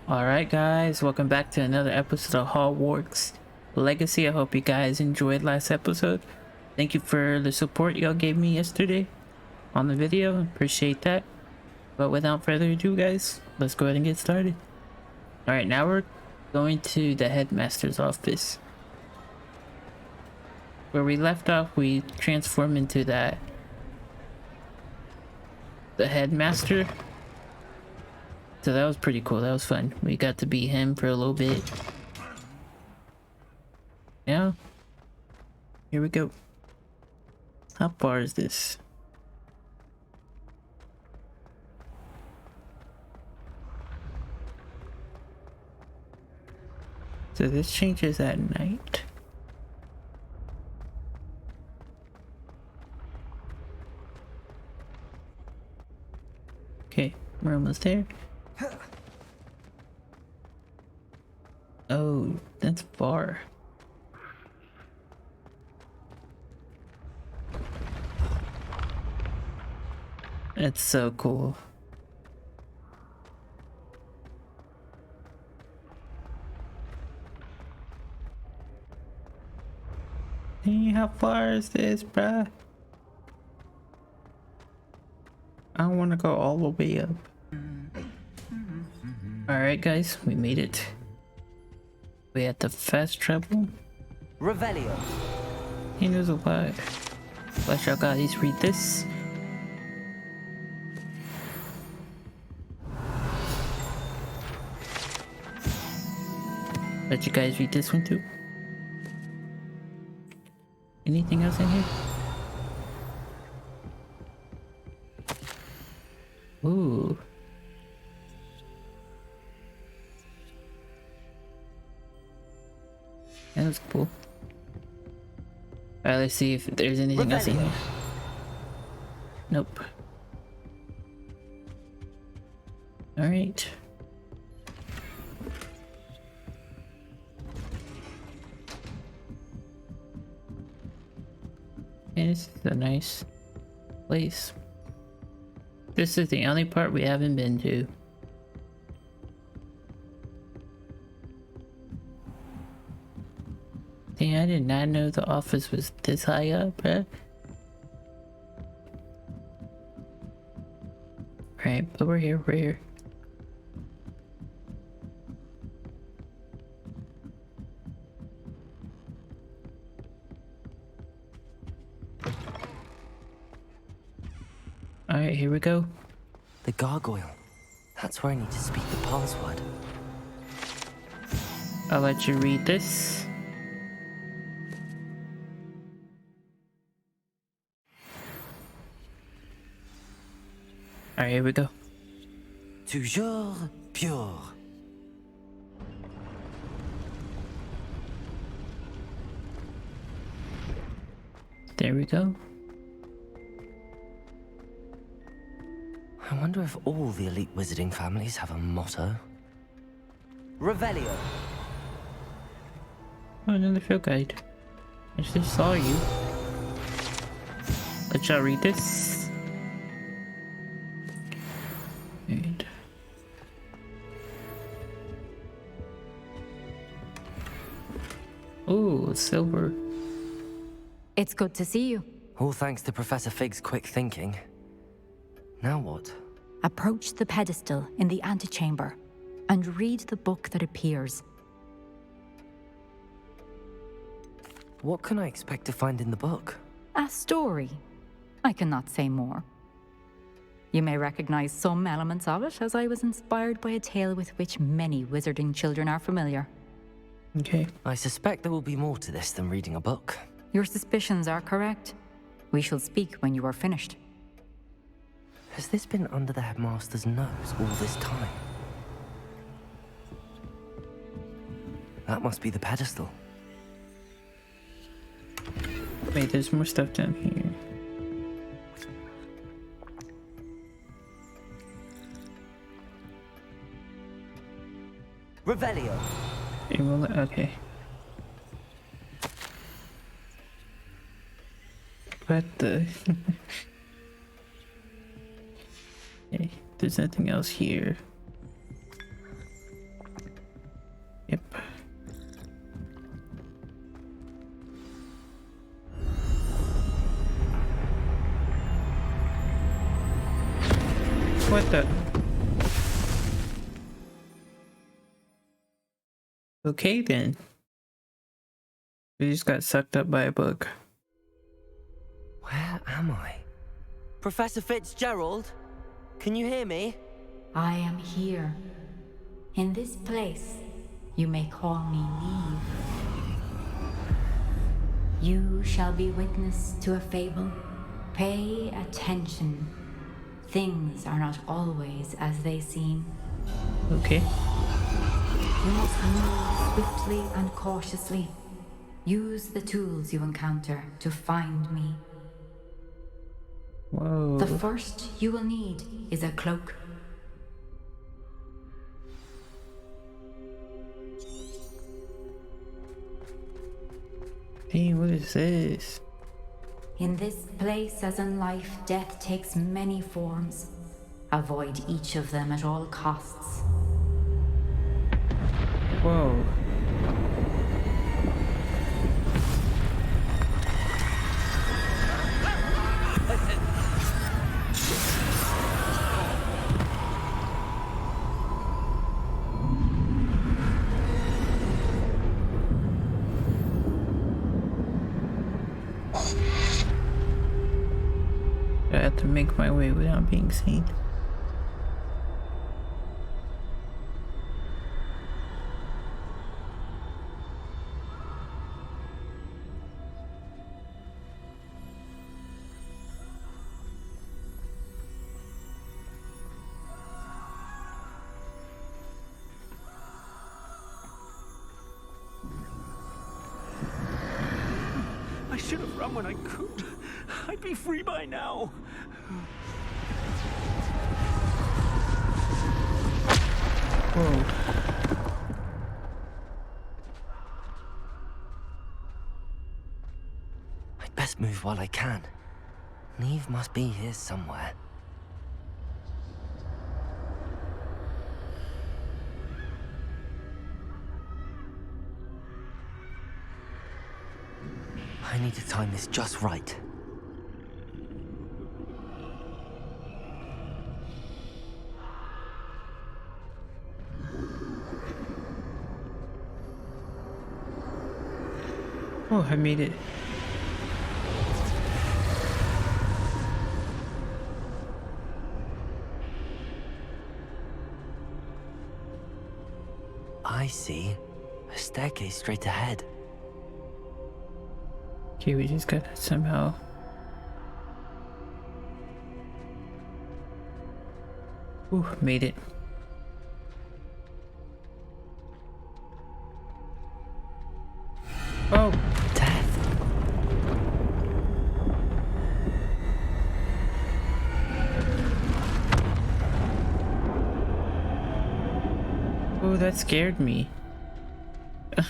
Alright guys, welcome back to another episode of Hogwarts Legacy. I hope you guys enjoyed last episode. Thank you for the support y'all gave me yesterday on the video. Appreciate that. But without further ado guys, let's go ahead and get started. Alright, now we're going to the headmaster's office. Where we left off, we transformed into the headmaster. So that was pretty cool. That was fun. We got to be him for a little bit. Yeah. Here we go. How far is this? So this changes at night. Okay, we're almost there. Oh, that's far. That's so cool. Hey, how far is this, bruh? I don't want to go all the way up. Alright guys, we made it. We had to fast travel. Revelio. He knows a lot. Let y'all guys read this. Let you guys read this one too. Anything else in here? Ooh. That was cool. Alright, let's see if there's anything else in here. Nope. Alright. And this is a nice place. This is the only part we haven't been to. Dang, I did not know the office was this high up, bruh. Right, but we're here, we're here. Alright, here we go. The gargoyle. That's where I need to speak the password. I'll let you read this. Alright, here we go. Toujours pure. There we go. I wonder if all the elite wizarding families have a motto. Revelio. Oh, another field guide. I just saw you. Let y'all read this. Right. Ooh, silver. It's good to see you. All thanks to Professor Fig's quick thinking. Now what? Approach the pedestal in the antechamber and read the book that appears. What can I expect to find in the book? A story. I cannot say more. You may recognize some elements of it, as I was inspired by a tale with which many wizarding children are familiar. Okay. I suspect there will be more to this than reading a book. Your suspicions are correct. We shall speak when you are finished. Has this been under the headmaster's nose all this time? That must be the pedestal. Wait, there's more stuff down here. Revelio. Okay. What the? Okay, there's nothing else here. What the? Okay then. We just got sucked up by a book. Where am I? Professor Fitzgerald? Can you hear me? I am here. In this place, you may call me Neve. You shall be witness to a fable. Pay attention. Things are not always as they seem. Okay. You must move swiftly and cautiously. Use the tools you encounter to find me. Whoa. The first you will need is a cloak. Hey, what is this? In this place, as in life, death takes many forms. Avoid each of them at all costs. Whoa. I have to make my way without being seen. I should have run when I could. I'd be free by now. Whoa. I'd best move while I can. Neve must be here somewhere. I need to time this just right. Oh, I made it. I see. A staircase straight ahead. Okay, we just gotta somehow. Ooh, made it. Oh, Death. oh, that scared me. How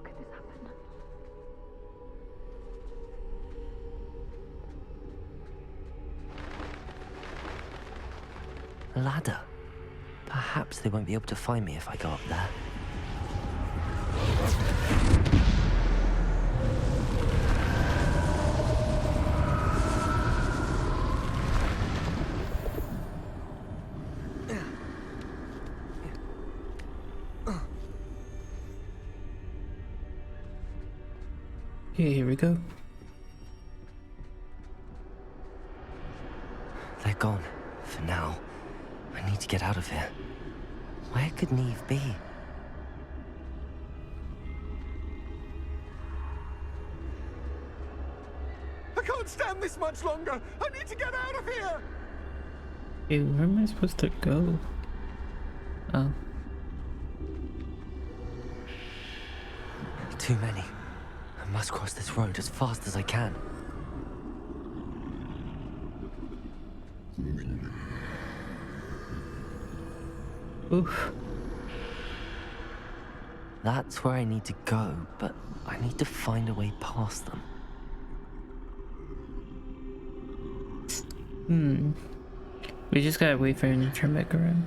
could this happen? A ladder. Perhaps they won't be able to find me if I go up there. Okay, here we go. They're gone. For now. I need to get out of here. Where could Neve be? I can't stand this much longer. I need to get out of here. Hey, where am I supposed to go? Oh. Too many. I must cross this road as fast as I can. Oof. That's where I need to go, but I need to find a way past them. We just gotta wait for him to turn back around.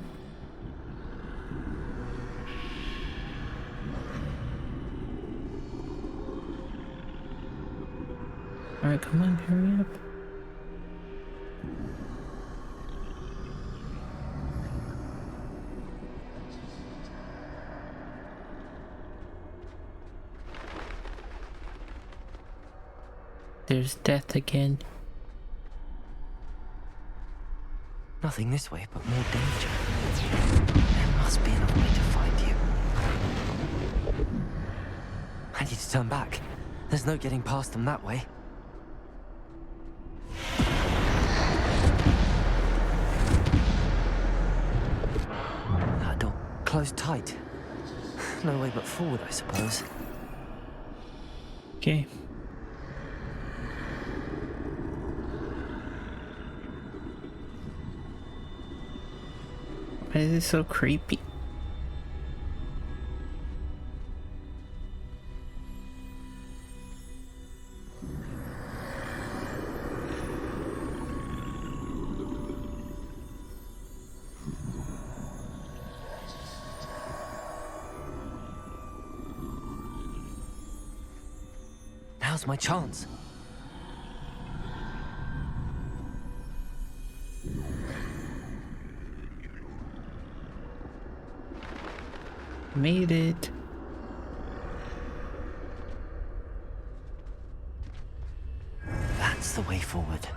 Alright, come on, hurry up. There's death again. Nothing this way, but more danger. There must be another way to find you. I need to turn back. There's no getting past them that way. That door closed tight. No way but forward, I suppose. Okay. Why is it so creepy? Now's my chance. Made it. That's the way forward.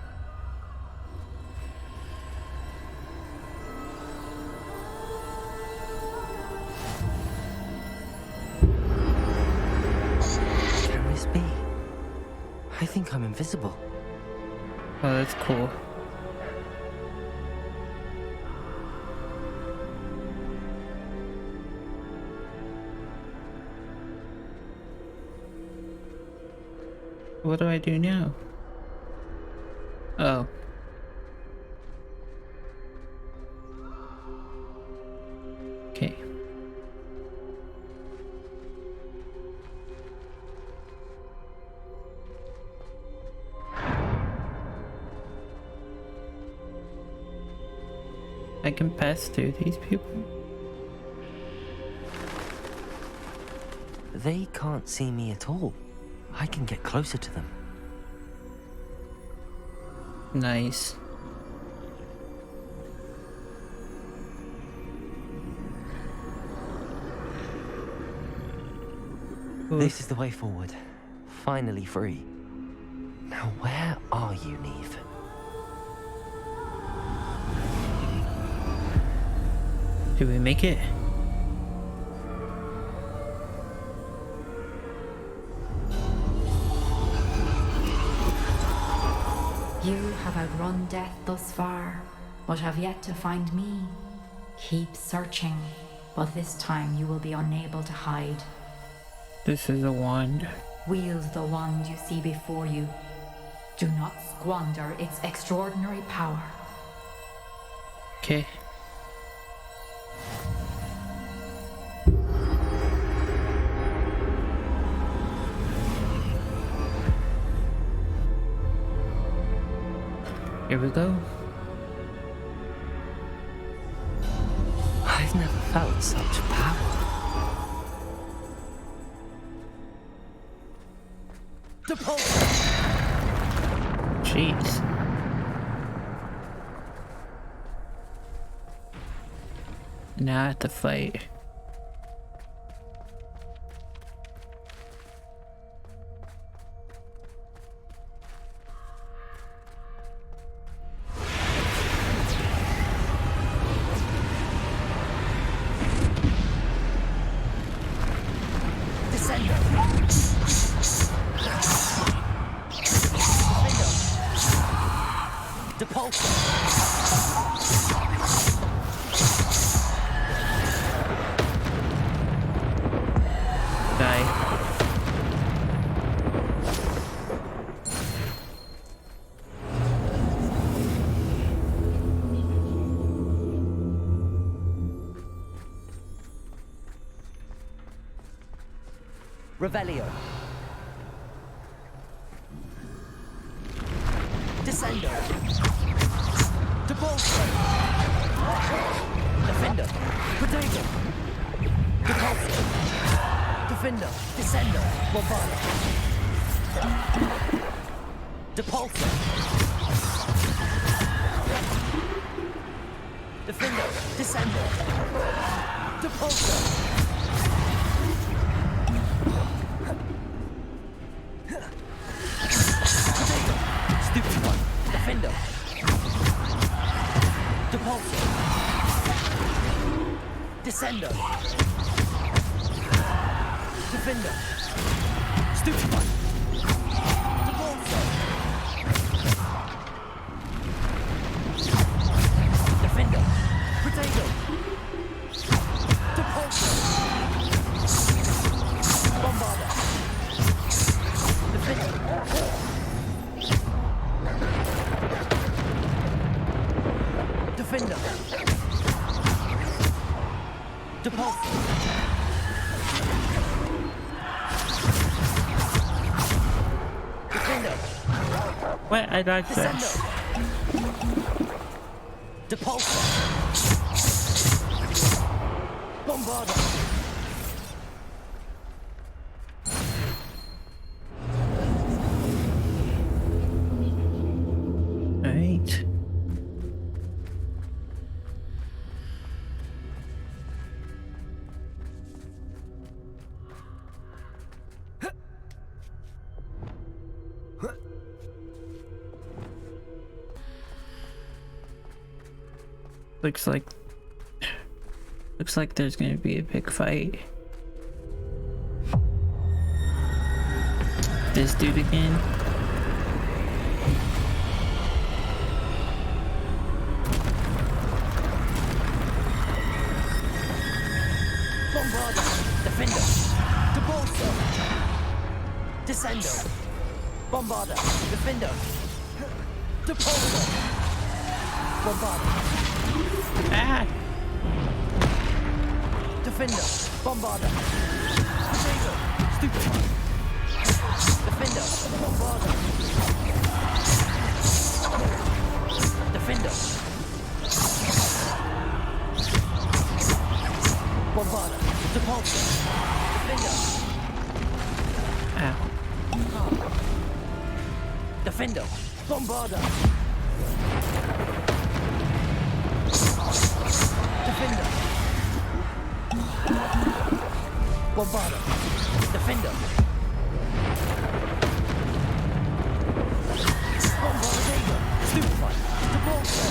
Can this be? I think I'm invisible. Oh, that's cool. What do I do now? Oh. Okay. I can pass through these people. They can't see me at all. I can get closer to them. Nice. This is the way forward. Finally free. Now where are you, Neve? Did we make it? You have outrun death thus far, but have yet to find me. Keep searching, but this time you will be unable to hide. This is a wand. Wield the wand you see before you. Do not squander its extraordinary power. Okay. Here we go. I've never felt such power. Jeez. Now I have to fight. Revelio. Descendo. Depulso. Defender. Potato. Depulso. Defender. Descendo. Bombard. Depulso. Defender. Descendo. Depulso. Depulso. Descendo. Defender. Stupefy. Depulso. Defender. Potato. Depulso. Bombarder. Defender. Defender. Depulso. Defender. What? I like that. Descendo. Depulso. Bombarder. Alright. Looks like there's gonna be a big fight. This dude again. Bombarder. Defender. Depulso. Descendo. Bombarder. Defender. Depulso. Bombarder. Ah! Defender. Bombarder. Potato. Stupefy. Defender. Bombarder. Defender. Bombarder. Depulso. Defender. Ow. Defender. Bombarder. Defender. Bombarder. Defender. Bombarder. Stupefy. Depulso.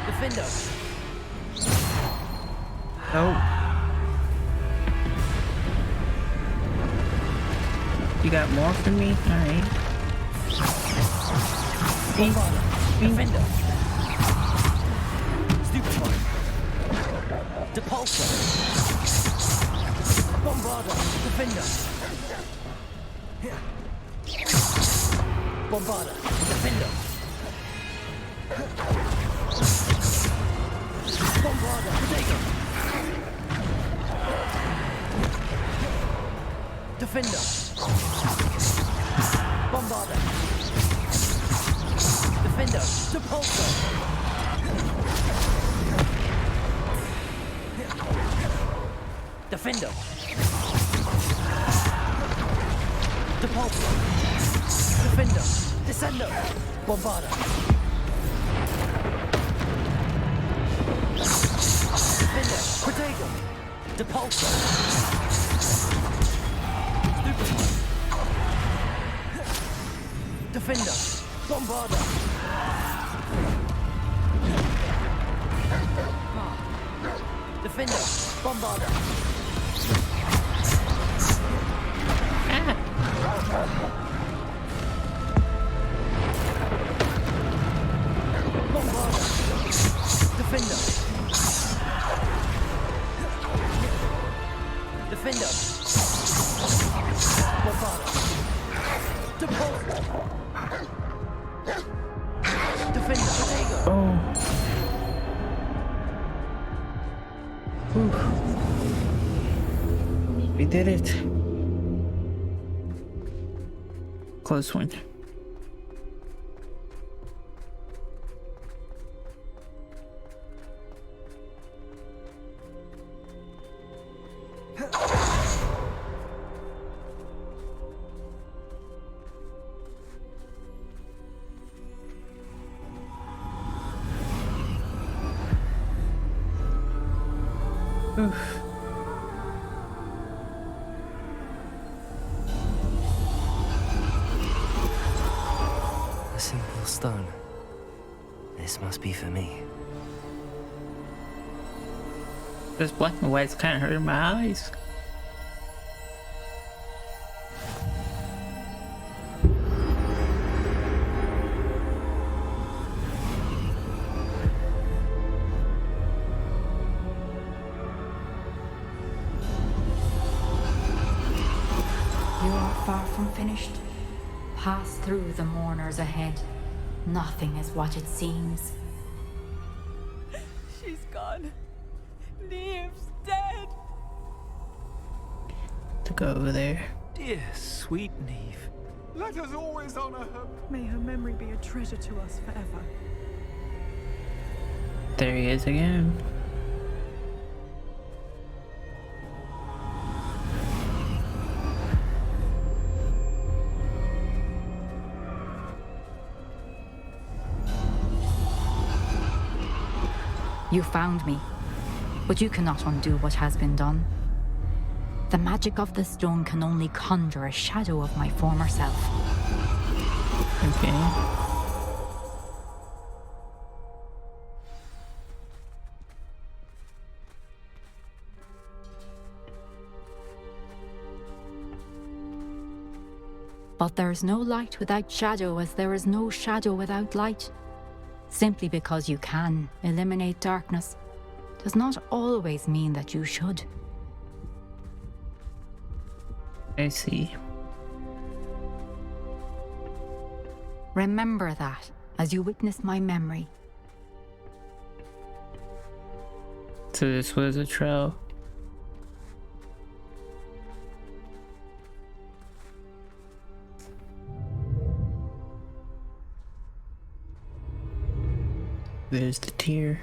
Defender. Oh. You got more for me? Alright. Bombarder. Defender. Stupefy. Depulso. Bombarder. Defender. Bombarder. Defender. Bombarder. Potato. Defender. Bombarder. Defender. Depulso. Defender. Depulso. Defender. Descendo. Bombarder. Defender. Potato. Depulso. Stupefy. Defender. Bombarder. Defender. Bombarder. Bombarder. Defender. Defender. Bombarder. Depulso. Defender. Potato. Oh. Whew. We did it. Close one. Oof. A simple stone. This must be for me. This black and white's kind of hurting my eyes. You are far from finished. Pass through the mourners ahead. Nothing is what it seems. She's gone. Neve's dead. To go over there. Dear sweet Neve. Let us always honor her. May her memory be a treasure to us forever. There he is again. You found me, but you cannot undo what has been done. The magic of the stone can only conjure a shadow of my former self. Okay. But there is no light without shadow, as there is no shadow without light. Simply because you can eliminate darkness does not always mean that you should. I see. Remember that as you witness my memory. So this was a trial. There's the tear.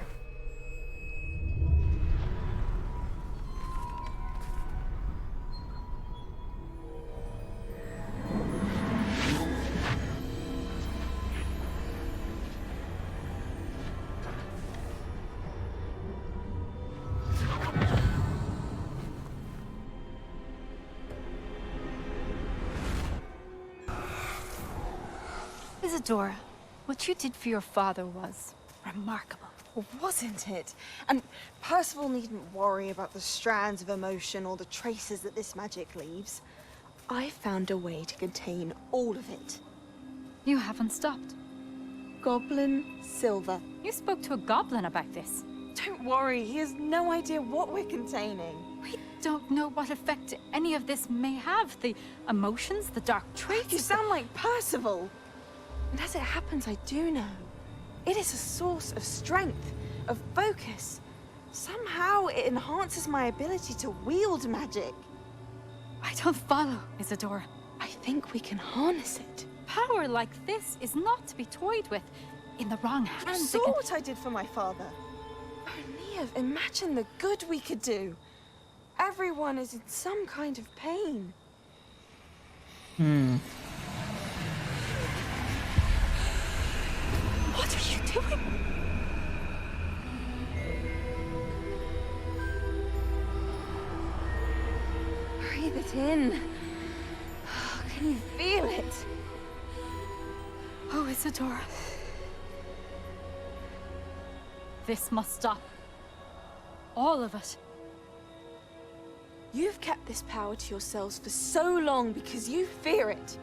Isadora, what you did for your father was remarkable. Well, wasn't it? And Percival needn't worry about the strands of emotion or the traces that this magic leaves. I found a way to contain all of it. You haven't stopped. Goblin silver. You spoke to a goblin about this. Don't worry, he has no idea what we're containing. We don't know what effect any of this may have. The emotions, the dark traits. You sound like Percival. And as it happens, I do know. It is a source of strength, of focus. Somehow it enhances my ability to wield magic. I don't follow, Isadora. I think we can harness it. Power like this is not to be toyed with. In the wrong You hands, saw what I did for my father. Oh, Neve, imagine the good we could do. Everyone is in some kind of pain. What are you doing? Breathe it in. Can you feel it? Oh, Isadora. This must stop. All of it. You've kept this power to yourselves for so long because you fear it.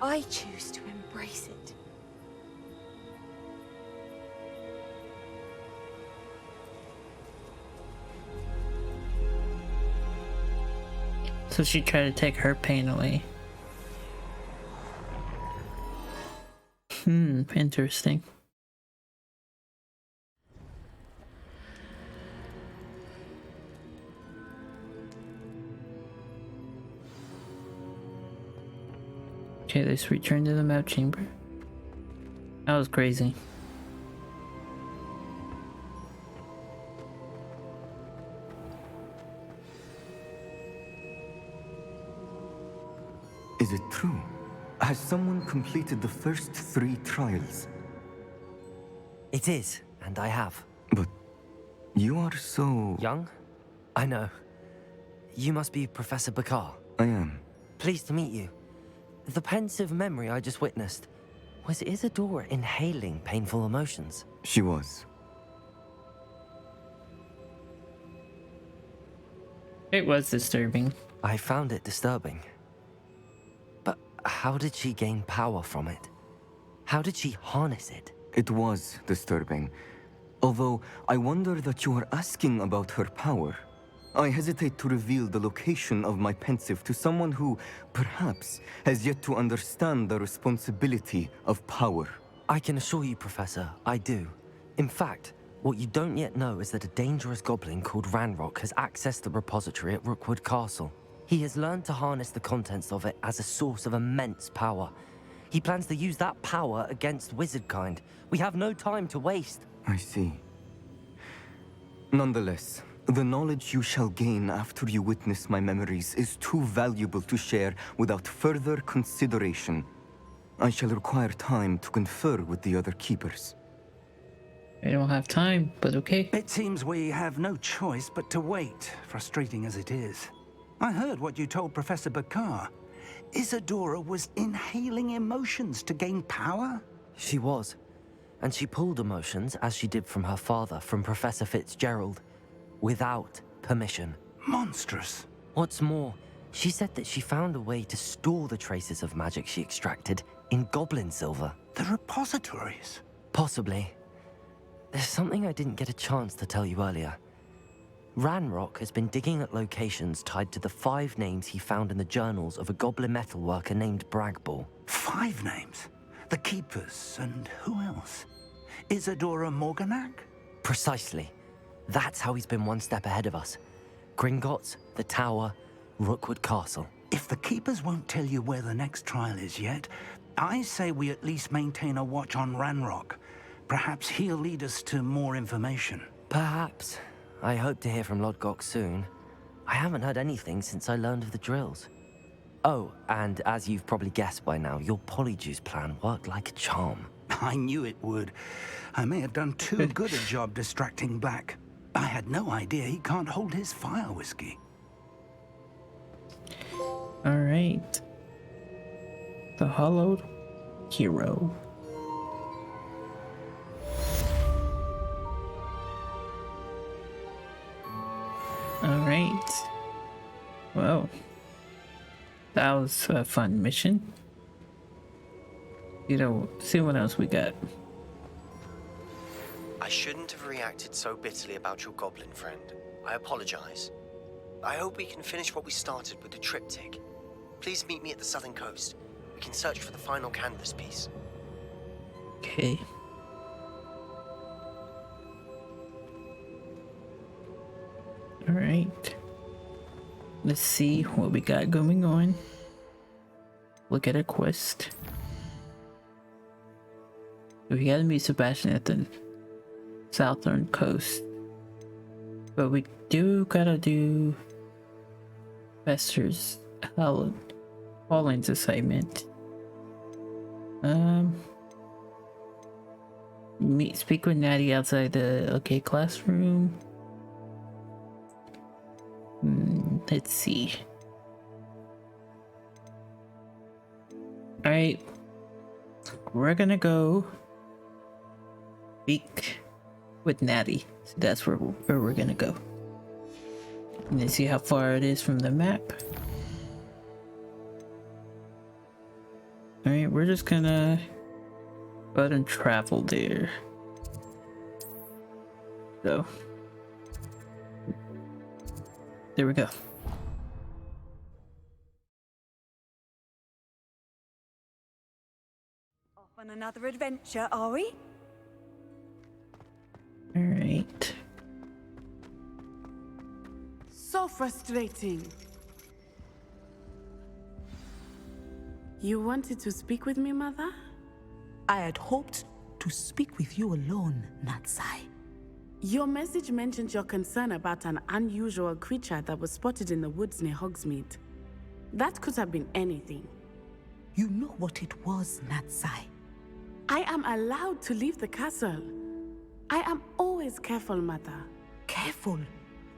I choose to embrace it. So she tried to take her pain away. Interesting. Okay, let's return to the map chamber. That was crazy. Is it true? Has someone completed the first 3 trials? It is, and I have. But you are so... Young? I know. You must be Professor Bakar. I am. Pleased to meet you. The pensive memory I just witnessed, was Isadora inhaling painful emotions? She was. It was disturbing. I found it disturbing. But how did she gain power from it? How did she harness it? It was disturbing. Although, I wonder that you are asking about her power. I hesitate to reveal the location of my pensive to someone who, perhaps, has yet to understand the responsibility of power. I can assure you, Professor, I do. In fact, what you don't yet know is that a dangerous goblin called Ranrock has accessed the repository at Rookwood Castle. He has learned to harness the contents of it as a source of immense power. He plans to use that power against wizardkind. We have no time to waste. I see. Nonetheless, the knowledge you shall gain after you witness my memories is too valuable to share without further consideration. I shall require time to confer with the other keepers. I don't have time, but okay. It seems we have no choice but to wait, frustrating as it is. I heard what you told Professor Bakar. Isadora was inhaling emotions to gain power? She was. And she pulled emotions, as she did from her father, from Professor Fitzgerald, without permission. Monstrous. What's more, she said that she found a way to store the traces of magic she extracted in goblin silver. The repositories. Possibly. There's something I didn't get a chance to tell you earlier. Ranrock has been digging at locations tied to the 5 names he found in the journals of a goblin metalworker named Bragball. 5 names? The Keepers, and who else? Isadora Morganac? Precisely. That's how he's been one step ahead of us. Gringotts, the Tower, Rookwood Castle. If the Keepers won't tell you where the next trial is yet, I say we at least maintain a watch on Ranrock. Perhaps he'll lead us to more information. Perhaps. I hope to hear from Lodgok soon. I haven't heard anything since I learned of the drills. Oh, and as you've probably guessed by now, your Polyjuice plan worked like a charm. I knew it would. I may have done too good a job distracting Black. I had no idea he can't hold his fire whiskey. Alright. The Hollowed Hero. Alright. Well, that was a fun mission. See what else we got. I shouldn't have reacted so bitterly about your goblin friend. I apologize. I hope we can finish what we started with the triptych. Please meet me at the southern coast. We can search for the final canvas piece. Okay. Alright. Let's see what we got going on. Look at a quest. We gotta meet Sebastian at the southern coast. But we do gotta do Fester's Holland's assignment. Speak with Natty outside the classroom. Let's see. Alright. We're gonna go speak with Natty. So that's where we're gonna go. And then see how far it is from the map. Alright, we're just gonna go ahead and travel there. So there we go. Off on another adventure, are we? Alright. So frustrating. You wanted to speak with me, Mother? I had hoped to speak with you alone, Natsai. Your message mentioned your concern about an unusual creature that was spotted in the woods near Hogsmeade. That could have been anything. You know what it was, Natsai. I am allowed to leave the castle. I am always careful, Mother. Careful?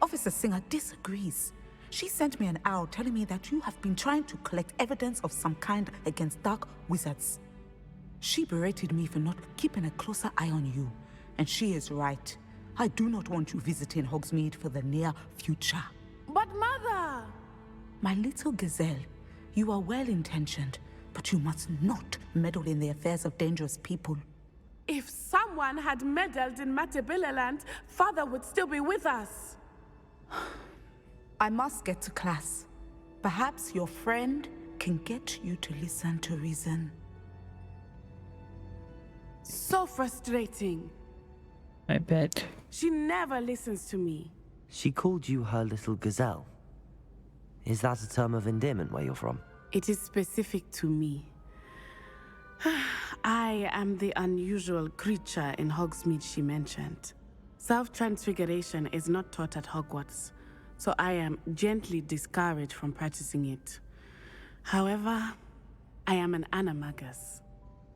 Officer Singer disagrees. She sent me an owl telling me that you have been trying to collect evidence of some kind against dark wizards. She berated me for not keeping a closer eye on you, and she is right. I do not want you visiting Hogsmeade for the near future. But Mother! My little gazelle, you are well-intentioned, but you must not meddle in the affairs of dangerous people. If someone had meddled in Matabeleland, Father would still be with us. I must get to class. Perhaps your friend can get you to listen to reason. So frustrating. I bet. She never listens to me. She called you her little gazelle. Is that a term of endearment where you're from? It is specific to me. I am the unusual creature in Hogsmeade she mentioned. Self-transfiguration is not taught at Hogwarts, so I am gently discouraged from practicing it. However, I am an animagus,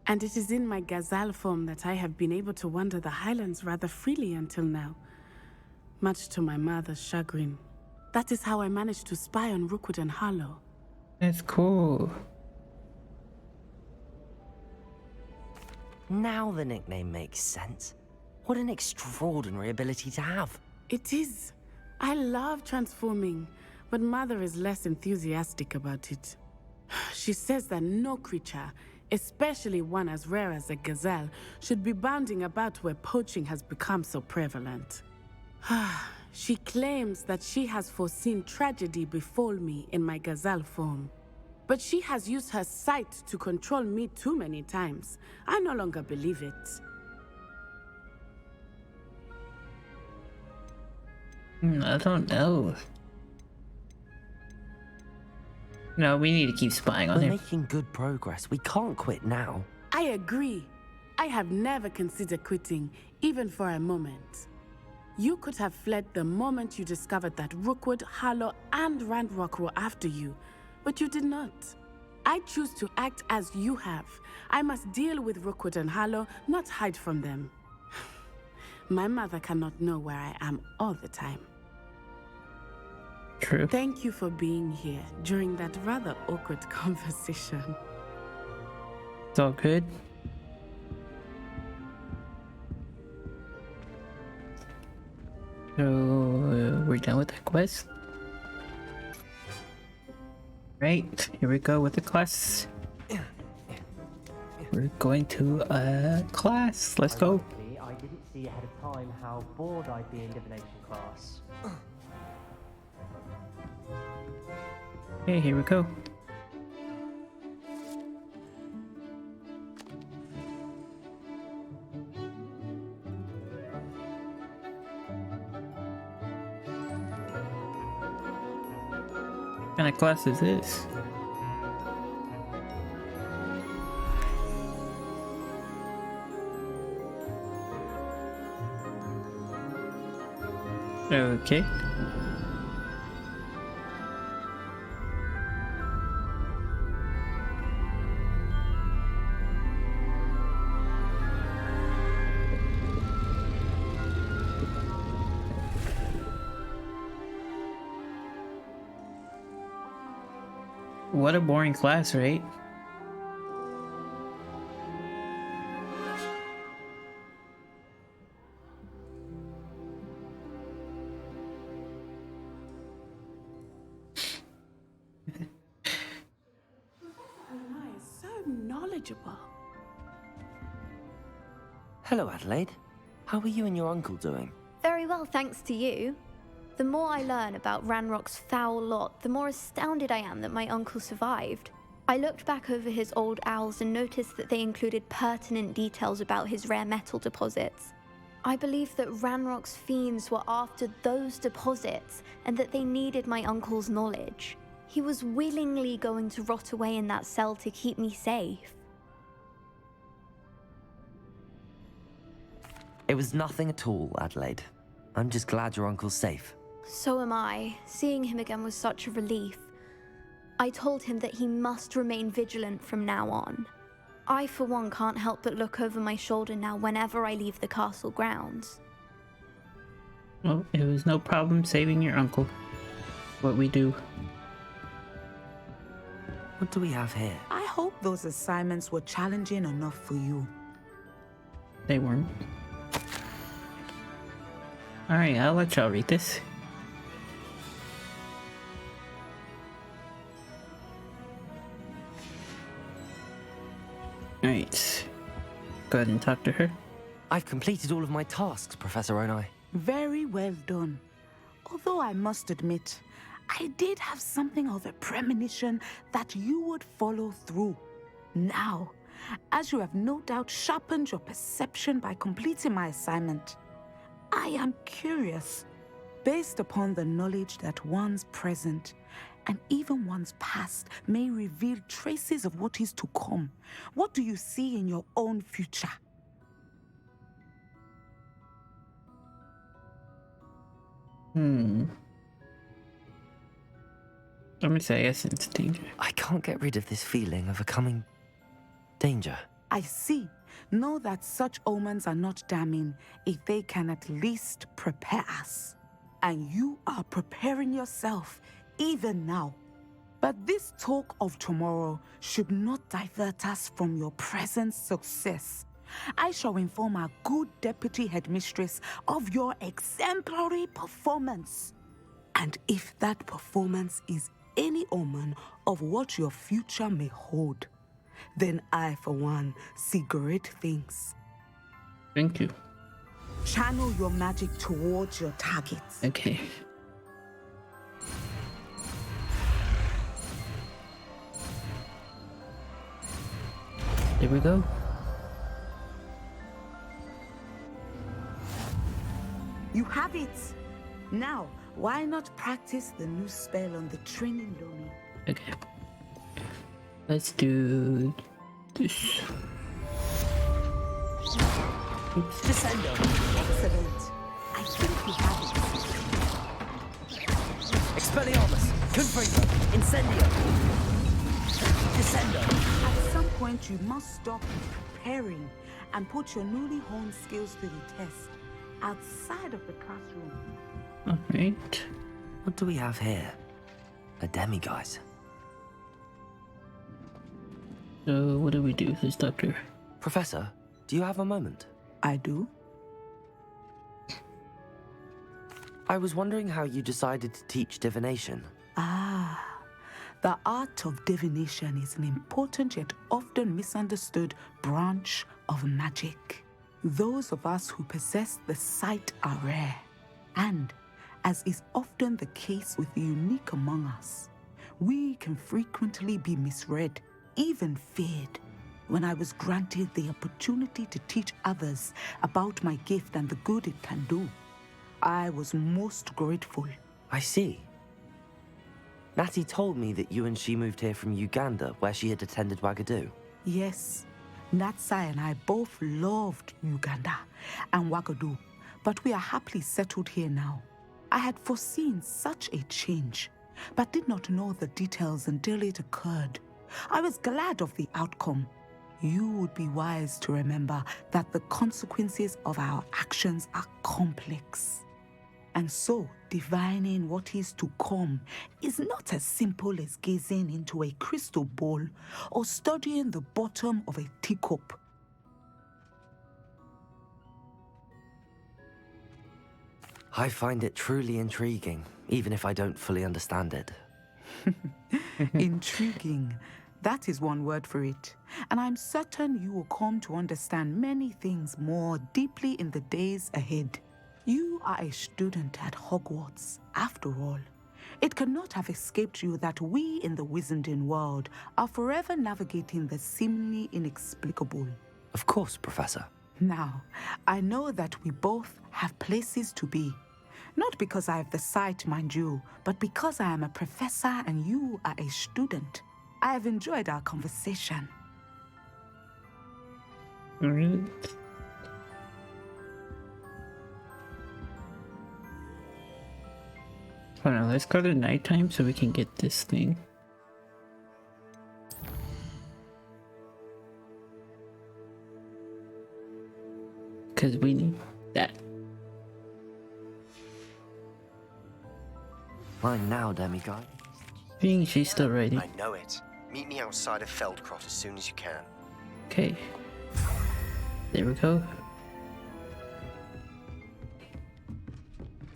and it is in my gazelle form that I have been able to wander the Highlands rather freely until now, much to my mother's chagrin. That is how I managed to spy on Rookwood and Harlow. That's cool. Now the nickname makes sense. What an extraordinary ability to have. It is. I love transforming, but Mother is less enthusiastic about it. She says that no creature, especially one as rare as a gazelle, should be bounding about where poaching has become so prevalent. She claims that she has foreseen tragedy befall me in my gazelle form. But she has used her sight to control me too many times. I no longer believe it. I don't know. No, we need to keep spying on We're him. making good progress. We can't quit now. I agree. I have never considered quitting, even for a moment. You could have fled the moment you discovered that Rookwood, Harlow, and Ranrock were after you, but you did not. I choose to act as you have. I must deal with Rookwood and Harlow, not hide from them. My mother cannot know where I am all the time. True. Thank you for being here during that rather awkward conversation. It's all good. So, we're done with that quest. Right, here we go with the class. We're going to class. Let's go. I didn't see ahead of time how bored I'd be in divination class. Okay, here we go. What kind of class is this? Okay. What a boring class, right? So knowledgeable. Hello, Adelaide. How are you and your uncle doing? Very well, thanks to you. The more I learn about Ranrock's foul lot, the more astounded I am that my uncle survived. I looked back over his old owls and noticed that they included pertinent details about his rare metal deposits. I believe that Ranrock's fiends were after those deposits and that they needed my uncle's knowledge. He was willingly going to rot away in that cell to keep me safe. It was nothing at all, Adelaide. I'm just glad your uncle's safe. So am I. Seeing him again was such a relief. I told him that he must remain vigilant from now on. I, for one, can't help but look over my shoulder now whenever I leave the castle grounds. Well, it was no problem saving your uncle. What we do. What do we have here? I hope those assignments were challenging enough for you. They weren't. Alright, I'll let y'all read this. Alright. Go ahead and talk to her. I've completed all of my tasks, Professor Onai. Very well done. Although I must admit, I did have something of a premonition that you would follow through. Now, as you have no doubt sharpened your perception by completing my assignment, I am curious, based upon the knowledge that one's present and even one's past may reveal traces of what is to come. What do you see in your own future? I'm gonna say I sense danger. I can't get rid of this feeling of a coming danger. I see. Know that such omens are not damning if they can at least prepare us. And you are preparing yourself, even now. But this talk of tomorrow should not divert us from your present success. I shall inform our good deputy headmistress of your exemplary performance. And if that performance is any omen of what your future may hold, then I, for one, see great things. Thank you. Channel your magic towards your targets. Okay. There we go. You have it. Now, why not practice the new spell on the training dummy? Okay. Let's do this. Descendo. Excellent. I think we have it. Expelliarmus! Confringo! Incendio! Descendo! At some point, you must stop preparing and put your newly honed skills to the test outside of the classroom. Alright. What do we have here? A demiguise. So what do we do with this doctor? Professor, do you have a moment? I do. I was wondering how you decided to teach divination. The art of divination is an important yet often misunderstood branch of magic. Those of us who possess the sight are rare, and, as is often the case with the unique among us, we can frequently be misread, even feared. When I was granted the opportunity to teach others about my gift and the good it can do, I was most grateful. I see. Natty told me that you and she moved here from Uganda, where she had attended Wagadu. Yes, Natsai and I both loved Uganda and Wagadu, but we are happily settled here now. I had foreseen such a change, but did not know the details until it occurred. I was glad of the outcome. You would be wise to remember that the consequences of our actions are complex. And so, divining what is to come is not as simple as gazing into a crystal ball or studying the bottom of a teacup. I find it truly intriguing, even if I don't fully understand it. Intriguing. That is one word for it. And I'm certain you will come to understand many things more deeply in the days ahead. You are a student at Hogwarts, after all. It cannot have escaped you that we in the Wizarding world are forever navigating the seemingly inexplicable. Of course, Professor. Now, I know that we both have places to be. Not because I have the sight, mind you, but because I am a professor and you are a student. I have enjoyed our conversation. Alright. Hold on, let's go to nighttime so we can get this thing. Because we need that. Mine now, demiguise. I think she's still ready. I know it. Meet me outside of Feldcroft as soon as you can. Okay. There we go.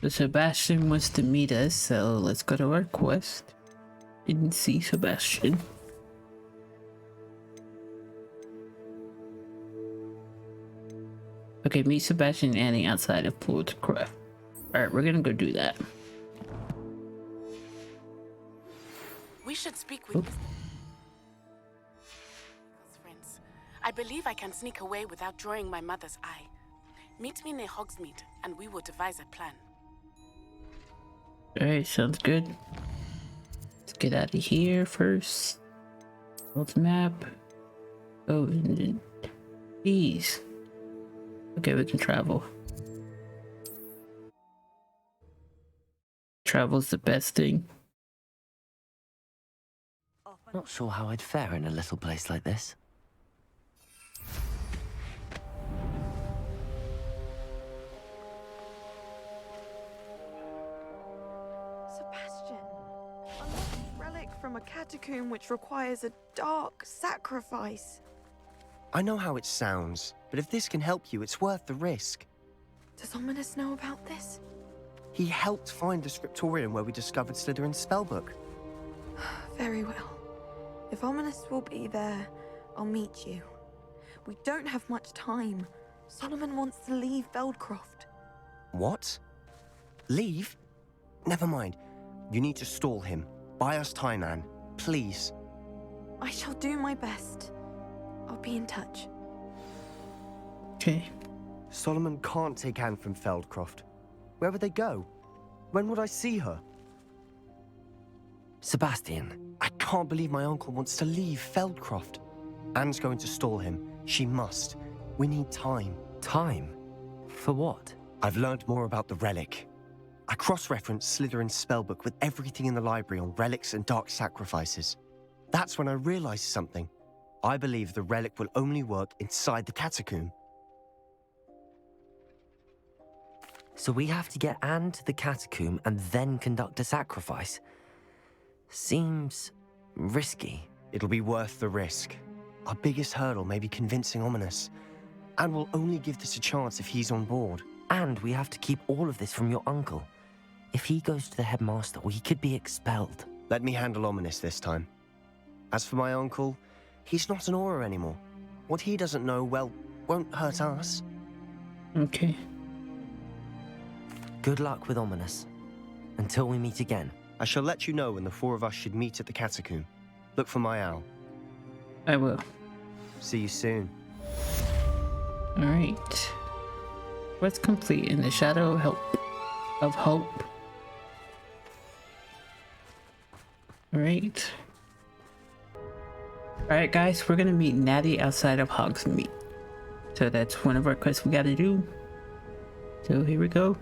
So Sebastian wants to meet us, so let's go to our quest. Didn't see Sebastian. Okay, meet Sebastian and Annie outside of Craft. Alright, we're gonna go do that. We should speak with Mr. friends. I believe I can sneak away without drawing my mother's eye. Meet me near Hogsmeade, and we will devise a plan. Alright, sounds good. Let's get out of here first. World map. Oh, and then these. Okay, we can travel. Travel's the best thing. Not sure how I'd fare in a little place like this. Sebastian, a lost relic from a catacomb which requires a dark sacrifice. I know how it sounds, but if this can help you, it's worth the risk. Does Ominous know about this? He helped find the scriptorium where we discovered Slytherin's spellbook. Very well. If Ominous will be there, I'll meet you. We don't have much time. Solomon wants to leave Feldcroft. What? Leave? Never mind. You need to stall him. Buy us time, Anne. Please. I shall do my best. I'll be in touch. Okay. Solomon can't take Anne from Feldcroft. Where would they go? When would I see her? Sebastian. I can't believe my uncle wants to leave Feldcroft. Anne's going to stall him. She must. We need time. Time? For what? I've learned more about the relic. I cross-referenced Slytherin's spellbook with everything in the library on relics and dark sacrifices. That's when I realized something. I believe the relic will only work inside the catacomb. So we have to get Anne to the catacomb and then conduct a sacrifice? Seems risky. It'll be worth the risk. Our biggest hurdle may be convincing Ominous. And we'll only give this a chance if he's on board. And we have to keep all of this from your uncle. If he goes to the headmaster, well, he could be expelled. Let me handle Ominous this time. As for my uncle, he's not an Auror anymore. What he doesn't know, well, won't hurt us. Okay. Good luck with Ominous. Until we meet again. I shall let you know when the four of us should meet at the catacomb. Look for my owl. I will. See you soon. Alright. Quest complete in the shadow of hope. Alright. Alright guys, we're gonna meet Natty outside of Hogsmeade. So that's one of our quests we gotta do. So here we go.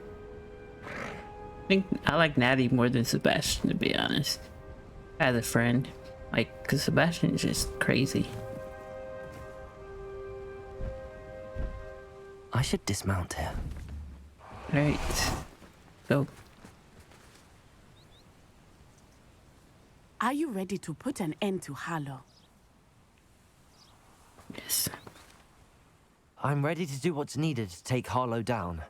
I think I like Natty more than Sebastian, to be honest. As a friend. Like, cause Sebastian is just crazy. I should dismount here. Alright. Go. Are you ready to put an end to Harlow? Yes. I'm ready to do what's needed to take Harlow down.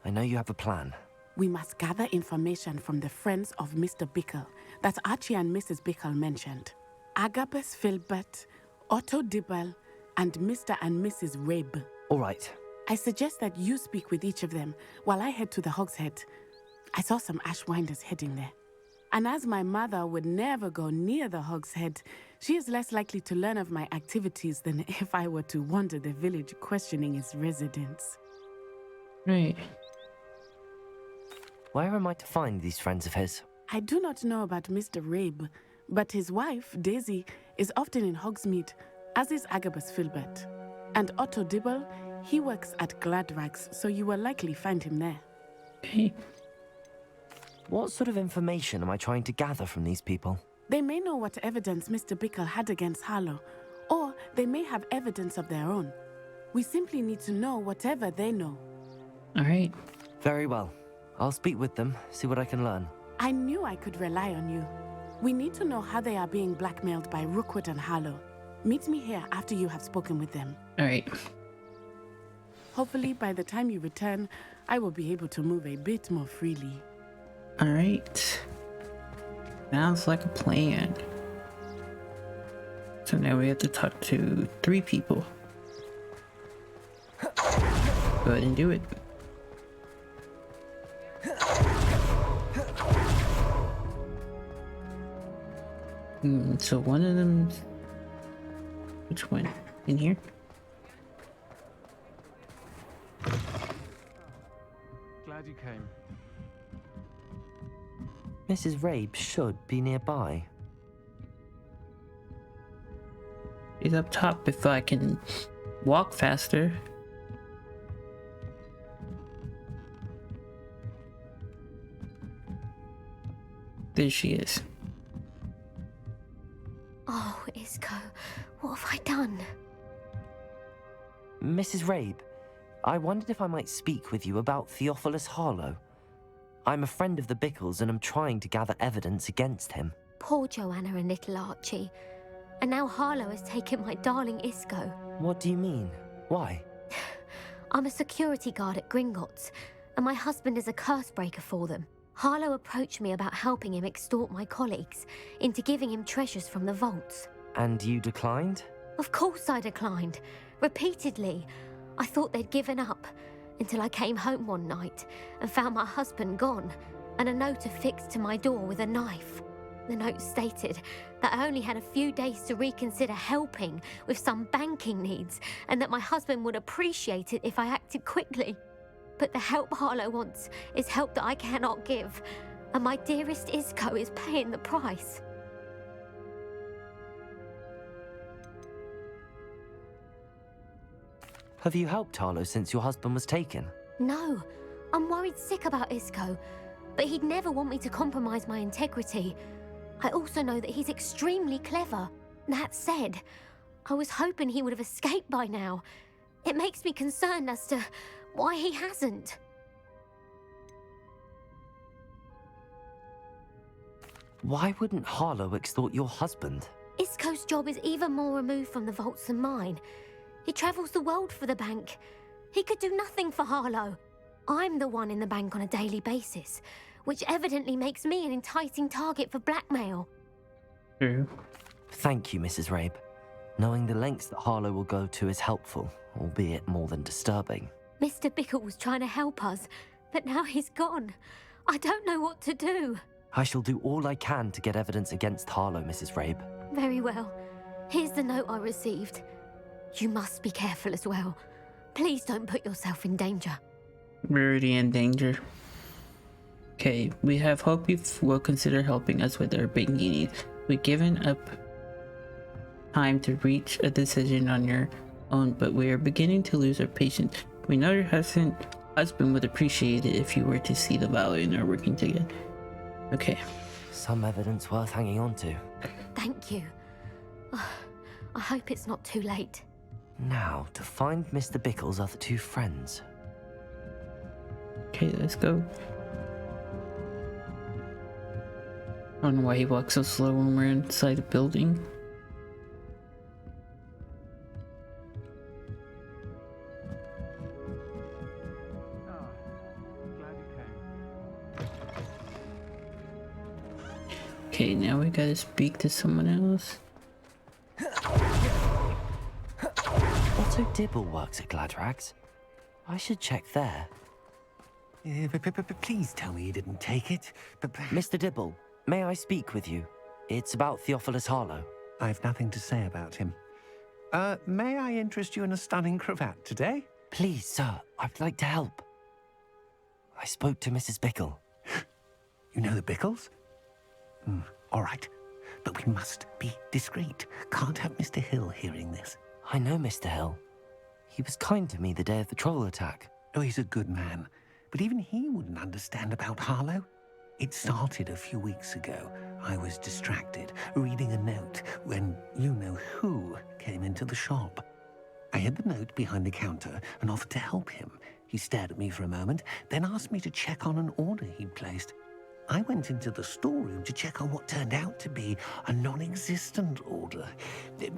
I know you have a plan. We must gather information from the friends of Mr. Bickle that Archie and Mrs. Bickle mentioned. Agabus Filbert, Otto Dibble, and Mr. and Mrs. Rabe. All right. I suggest that you speak with each of them while I head to the Hogshead. I saw some Ashwinders heading there. And as my mother would never go near the Hogshead, she is less likely to learn of my activities than if I were to wander the village questioning its residents. Right. Where am I to find these friends of his? I do not know about Mr. Rabe, but his wife, Daisy, is often in Hogsmeade, as is Agabus Filbert. And Otto Dibble, he works at Gladrags, so you will likely find him there. Okay. What sort of information am I trying to gather from these people? They may know what evidence Mr. Bickle had against Harlow, or they may have evidence of their own. We simply need to know whatever they know. All right. Very well. I'll speak with them, see what I can learn. I knew I could rely on you. We need to know how they are being blackmailed by Rookwood and Harlow. Meet me here after you have spoken with them. All right. Hopefully, by the time you return, I will be able to move a bit more freely. All right. Sounds like a plan. So now we have to talk to 3 people. Go ahead and do it. So one of them, which one? In here? Glad you came. Mrs. Rabe should be nearby. She's up top if I can walk faster. There she is. Oh, Isco, what have I done? Mrs. Rabe, I wondered if I might speak with you about Theophilus Harlow. I'm a friend of the Bickles and I'm trying to gather evidence against him. Poor Joanna and little Archie. And now Harlow has taken my darling Isco. What do you mean? Why? I'm a security guard at Gringotts, and my husband is a curse breaker for them. Harlow approached me about helping him extort my colleagues into giving him treasures from the vaults. And you declined? Of course I declined. Repeatedly. I thought they'd given up, until I came home one night and found my husband gone, and a note affixed to my door with a knife. The note stated that I only had a few days to reconsider helping with some banking needs, and that my husband would appreciate it if I acted quickly. But the help Harlow wants is help that I cannot give, and my dearest Isco is paying the price. Have you helped Harlow since your husband was taken? No, I'm worried sick about Isco, but he'd never want me to compromise my integrity. I also know that he's extremely clever. That said, I was hoping he would have escaped by now. It makes me concerned as to why he hasn't. Why wouldn't Harlow extort your husband? Isco's job is even more removed from the vaults than mine. He travels the world for the bank. He could do nothing for Harlow. I'm the one in the bank on a daily basis, which evidently makes me an enticing target for blackmail. True. Thank you, Mrs. Rabe. Knowing the lengths that Harlow will go to is helpful, albeit more than disturbing. Mr. Bickle was trying to help us, but now he's gone. I don't know what to do. I shall do all I can to get evidence against Harlow, Mrs. Rabe. Very well. Here's the note I received. You must be careful as well. Please don't put yourself in danger. We're already in danger. Okay, we have hope you will consider helping us with our banking needs. We've given up time to reach a decision on your own, but we are beginning to lose our patience. We know your husband would appreciate it if you were to see the value in our working together. Okay. Some evidence worth hanging on to. Thank you. I hope it's not too late. Now, to find Mr. Bickle's other two friends. Okay, let's go. I don't know why he walks so slow when we're inside a building. Okay, now we gotta speak to someone else. Otto Dibble works at Gladrags. I should check there. Please tell me you didn't take it. Mr. Dibble, may I speak with you? It's about Theophilus Harlow. I've nothing to say about him. May I interest you in a stunning cravat today? Please, sir, I'd like to help. I spoke to Mrs. Bickle. You know the Bickles? All right. But we must be discreet. Can't have Mr. Hill hearing this. I know Mr. Hill. He was kind to me the day of the troll attack. Oh, he's a good man. But even he wouldn't understand about Harlow. It started a few weeks ago. I was distracted, reading a note, when you-know-who came into the shop. I hid the note behind the counter and offered to help him. He stared at me for a moment, then asked me to check on an order he'd placed. I went into the storeroom to check on what turned out to be a non-existent order.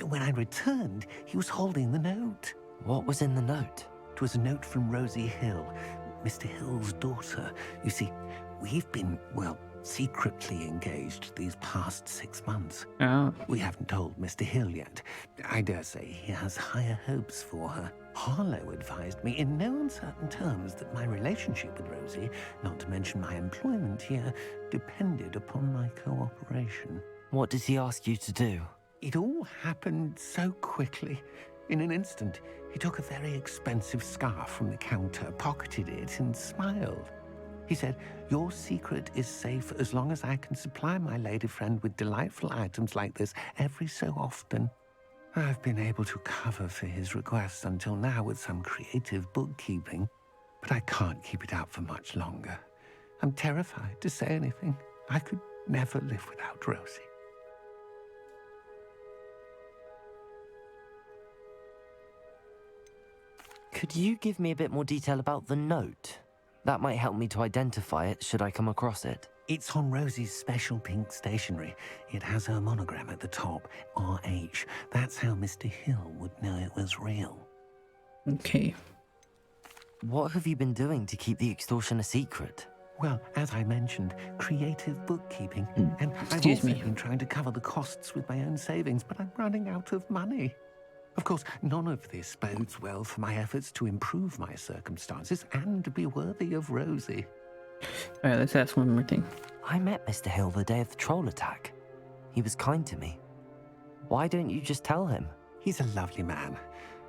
When I returned, he was holding the note. What was in the note? It was a note from Rosie Hill, Mr. Hill's daughter. You see, we've been, well, secretly engaged these past 6 months. Oh. We haven't told Mr. Hill yet. I dare say he has higher hopes for her. Harlow advised me in no uncertain terms that my relationship with Rosie, not to mention my employment here, depended upon my cooperation. What did he ask you to do? It all happened so quickly. In an instant, he took a very expensive scarf from the counter, pocketed it, and smiled. He said, "Your secret is safe as long as I can supply my lady friend with delightful items like this every so often." I've been able to cover for his requests until now with some creative bookkeeping, but I can't keep it up for much longer. I'm terrified to say anything. I could never live without Rosie. Could you give me a bit more detail about the note? That might help me to identify it should I come across it. It's on Rosie's special pink stationery. It has her monogram at the top, RH. That's how Mr. Hill would know it was real. Okay. What have you been doing to keep the extortion a secret? Well, as I mentioned, creative bookkeeping. And I've Excuse also me. been trying to cover the costs with my own savings, but I'm running out of money. Of course, none of this bodes well for my efforts to improve my circumstances and to be worthy of Rosie. Alright, let's ask one more thing. I met Mr. Hill the day of the troll attack. He was kind to me. Why don't you just tell him? He's a lovely man,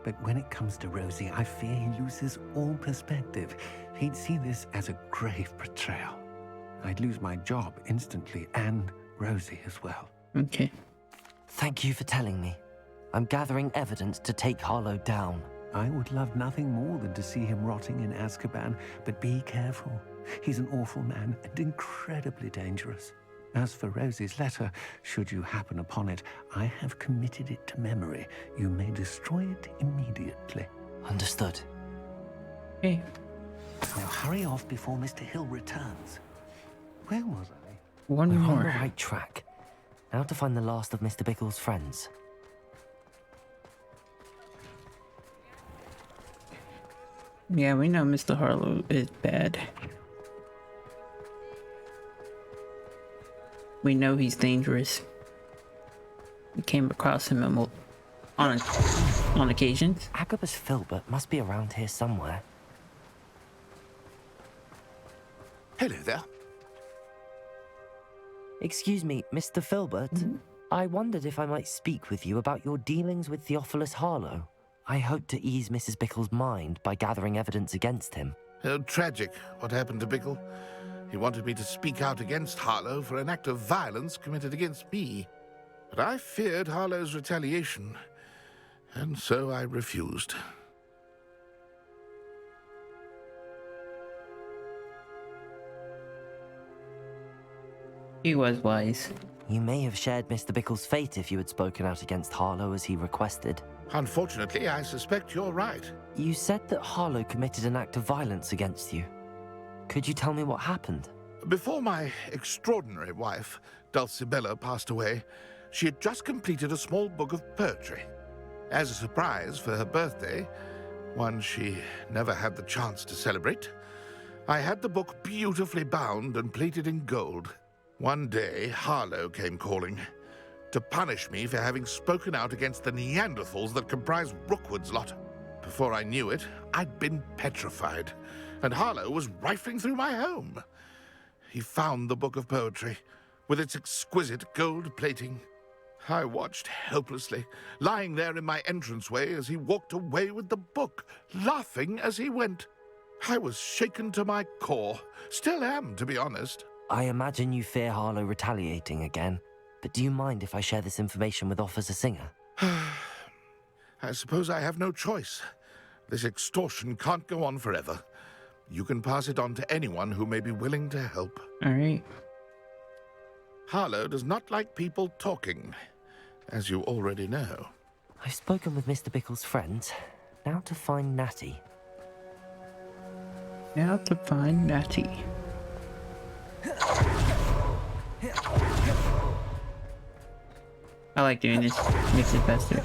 but when it comes to Rosie, I fear he loses all perspective. He'd see this as a grave betrayal. I'd lose my job instantly, and Rosie as well. Okay. Thank you for telling me. I'm gathering evidence to take Harlow down. I would love nothing more than to see him rotting in Azkaban, but be careful. He's an awful man and incredibly dangerous. As for Rosie's letter, should you happen upon it, I have committed it to memory. You may destroy it immediately. Understood. Okay. Now hurry off before Mr. Hill returns. Where was I? One We're more. on the right track. Now to find the last of Mr. Bickle's friends. Yeah, we know Mr. Harlow is bad. We know he's dangerous. We came across him on occasions. Agabus Filbert must be around here somewhere. Hello there. Excuse me, Mr. Filbert. I wondered if I might speak with you about your dealings with Theophilus Harlow. I hope to ease Mrs. Bickle's mind by gathering evidence against him. Oh, tragic what happened to Bickle. He wanted me to speak out against Harlow for an act of violence committed against me. But I feared Harlow's retaliation, and so I refused. He was wise. You may have shared Mr. Bickle's fate if you had spoken out against Harlow as he requested. Unfortunately, I suspect you're right. You said that Harlow committed an act of violence against you. Could you tell me what happened? Before my extraordinary wife, Dulcibella, passed away, she had just completed a small book of poetry. As a surprise for her birthday, one she never had the chance to celebrate, I had the book beautifully bound and plated in gold. One day, Harlow came calling to punish me for having spoken out against the Neanderthals that comprise Rookwood's lot. Before I knew it, I'd been petrified, and Harlow was rifling through my home. He found the book of poetry, with its exquisite gold plating. I watched helplessly, lying there in my entranceway as he walked away with the book, laughing as he went. I was shaken to my core. Still am, to be honest. I imagine you fear Harlow retaliating again, but do you mind if I share this information with Officer Singer? I suppose I have no choice. This extortion can't go on forever. You can pass it on to anyone who may be willing to help. All right. Harlow does not like people talking, as you already know. I've spoken with Mr. Bickle's friends. Now to find Natty. Now to find Natty. I like doing this. Makes it faster.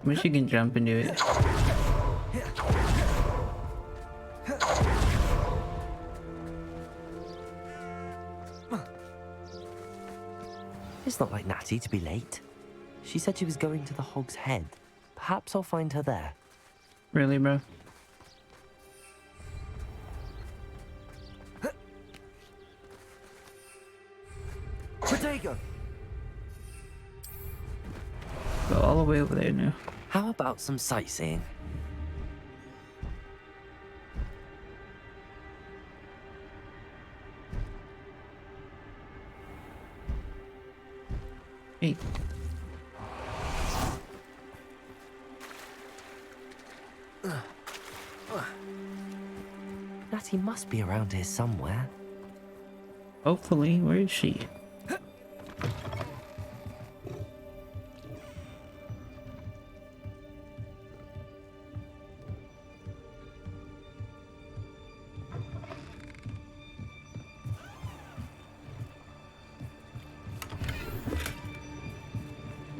Wish you can jump into it. It's not like Natty to be late. She said she was going to the Hog's Head. Perhaps I'll find her there. Really, bro? Protego! Go all the way over there now. How about some sightseeing? Hey. Natty must be around here somewhere. Hopefully, where is she?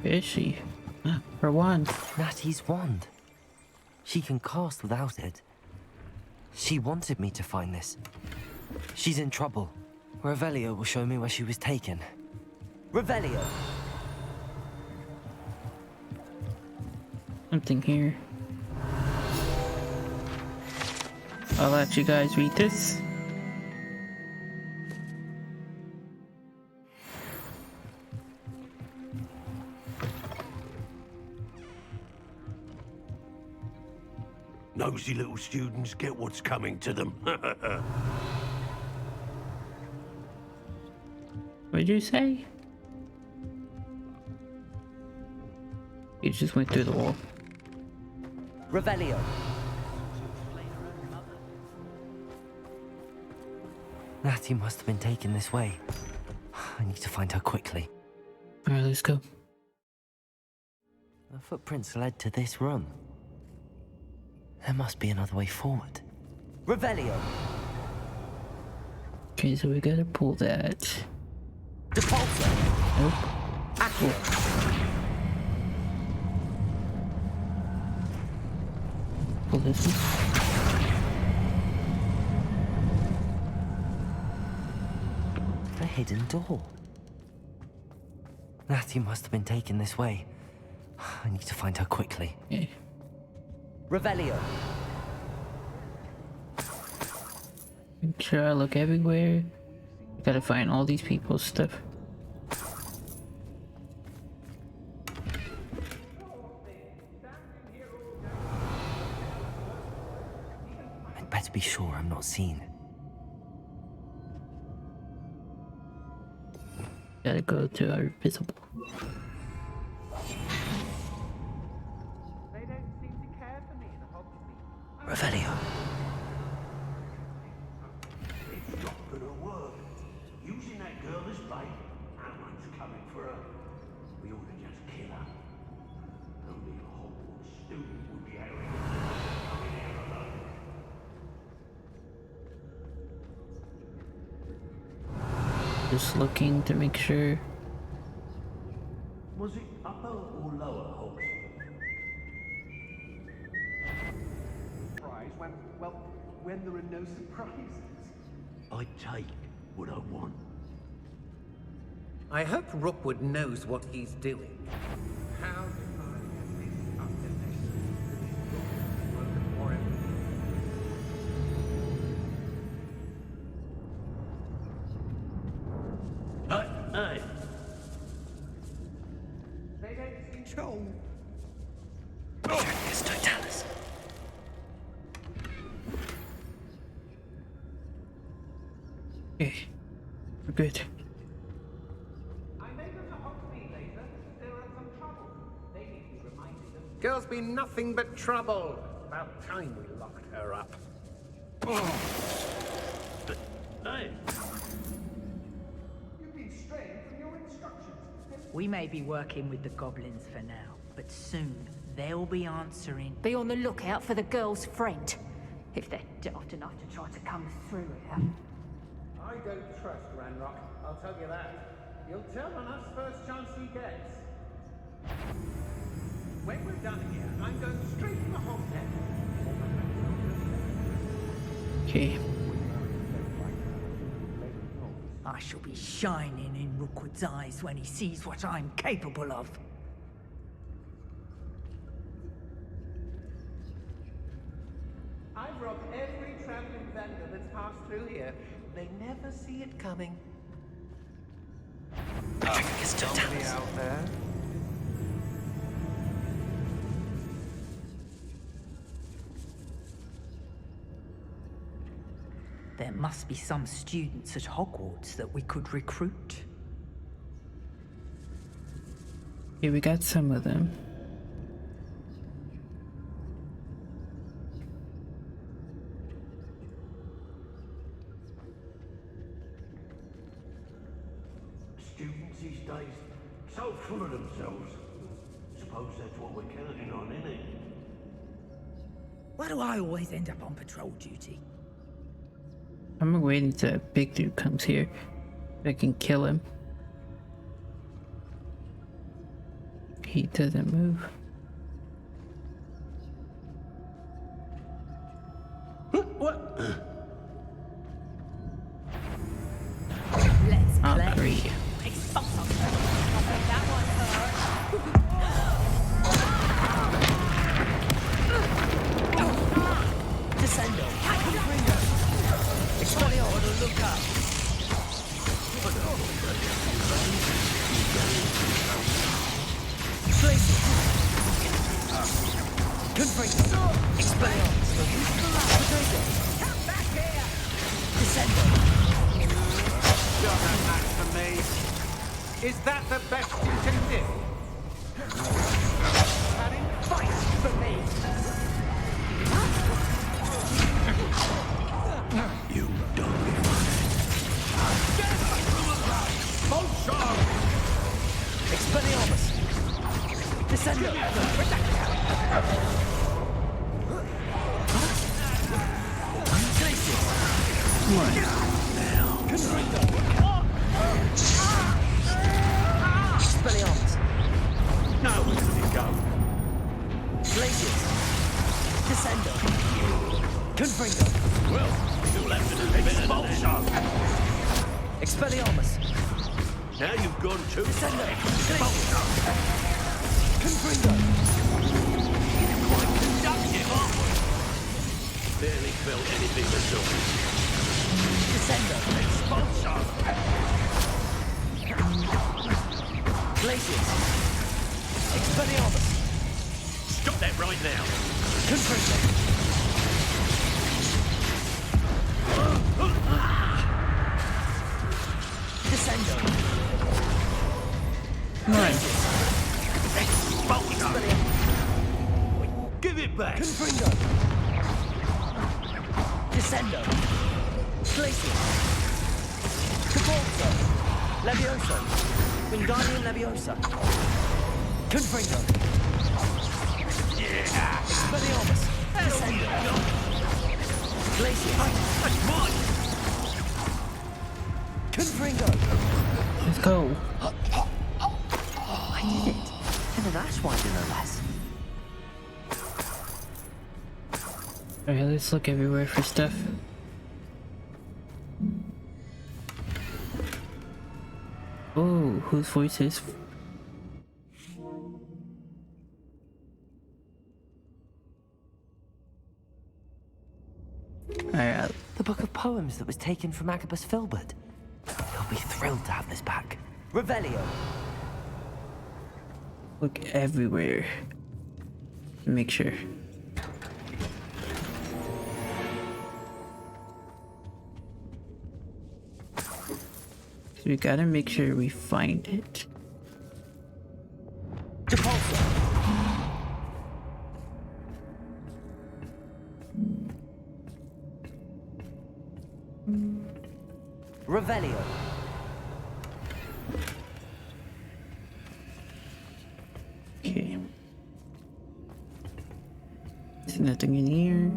Where is she? Her wand. Natty's wand. She can cast without it. She wanted me to find this. She's in trouble. Revelio will show me where she was taken. Revelio! Something here. I'll let you guys read this. Nosy little students get what's coming to them. What'd you say? You just went through the wall. Revelio! Natty must have been taken this way. I need to find her quickly. Alright, let's go. The footprints led to this room. There must be another way forward. Revelio! Okay, so we gotta pull that. Depulso! Nope. Accio! Pull this one. A hidden door. Natty must have been taken this way. I need to find her quickly. Okay. Revelio! Make sure I look everywhere. Gotta find all these people's stuff. I'd better be sure I'm not seen. Gotta go to our visible. Revelio. It's not gonna work. Using that girl as bait, no one's coming for her. We ought to just kill her. Only a Hogwarts student would be arrogant coming here alone. Just looking to make sure. Was it upper or lower Hogsmeade? When there are no surprises. I take what I want. I hope Rookwood knows what he's doing. How did I get this unnecessary working for him? Hey! They don't seem Joel! Check this totalis. Okay, we're good. I made them to Hogwarts later. There are some trouble. They need to be reminded of. Girl's been nothing but trouble. About time we locked her up. Hey! You've been straying from your instructions. We may be working with the goblins for now, but soon they'll be answering. Be on the lookout for the girl's friend, if they're daft enough to try to come through here. I don't trust Ranrock, I'll tell you that. He'll tell on us first chance he gets. When we're done here, I'm going straight to the Hogshead. Okay. I I shall be shining in Rookwood's eyes when he sees what I'm capable of. I've robbed every traveling vendor that's passed through here. They never see it coming. Somebody out there? There must be some students at Hogwarts that we could recruit. Yeah, we got some of them. Students these days, so full of themselves. Suppose that's what we're counting on, innit? Why do I always end up on patrol duty? I'm waiting till a big dude comes here. I can kill him. He doesn't move. What? Let's play. Great. That one Descendo. Expelliarmus. Look up. Glacier. Confringo. Expelliarmus. Come back here! Descendo. Doesn't match for me. Is that the best you can do? Having fight for me! You don't be funny. Expelliarmus. Descendo. Glacier. Come on. Confringo. Expelliarmus. No, where did it go? Glacier. Descendo. Confringo. Well, you'll have to do better than that. Expelliarmus. Now you've gone too Descendo. far. Confringo. Quite conductive, aren't we? Barely felt anything at all. Descendo. Expulsion. Glaciers. Expelliarmus. Stop that right now. Confringo. Descendo. Come on. Expulsion. Give it back. Confringo. Descendo. Glacier. Cabalzo. Levioso. Wingardium Leviosa. Confringo. Yeah. Expelliarmus. Descendo. Glacier. That's mine. Confringo. Let's go. I did it. And an ash winder, no less. Alright, let's look everywhere for stuff. Oh, whose voice is? Alright, The book of poems that was taken from Agabus Filbert. He'll be thrilled to have this back. Revelio. look everywhere. Make sure. So we gotta make sure we find it. Revelio. Okay. There's nothing in here.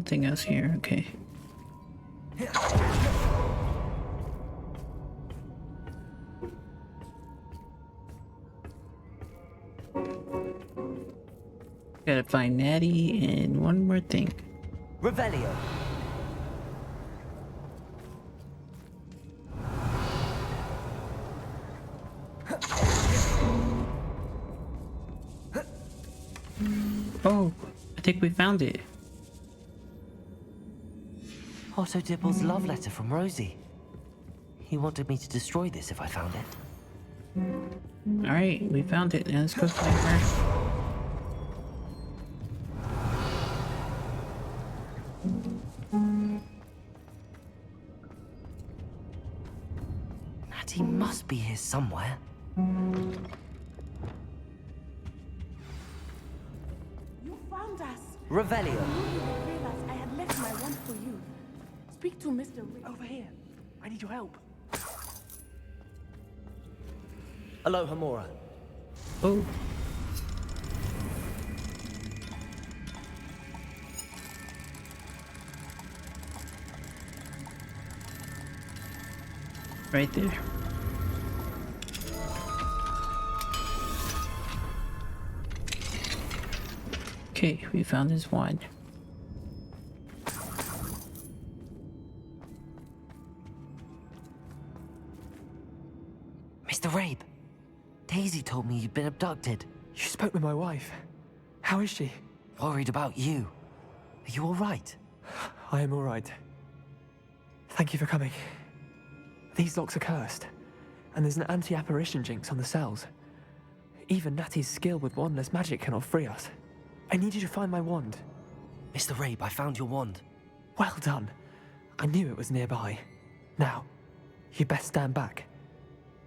something else here. Okay. Gotta find Natty and one more thing. Revelio. Oh, I think we found it. Otto Dibble's love letter from Rosie. He wanted me to destroy this if I found it. Alright, we found it. Now let's go find her. Natty must be here somewhere. You found us. Revelio. I didn't realize I had left my wand for you. Speak to Mr. Over here. I need your help. Aloha, Mora. Oh. Right there. Okay, we found his wand. Mr. Rabe, Daisy told me you'd been abducted. You spoke with my wife. How is she? Worried about you. Are you all right? I am all right. Thank you for coming. These locks are cursed, and there's an anti-apparition jinx on the cells. Even Natty's skill with wandless magic cannot free us. I need you to find my wand. Mr. Rabe, I found your wand. Well done. I knew it was nearby. Now, you best stand back.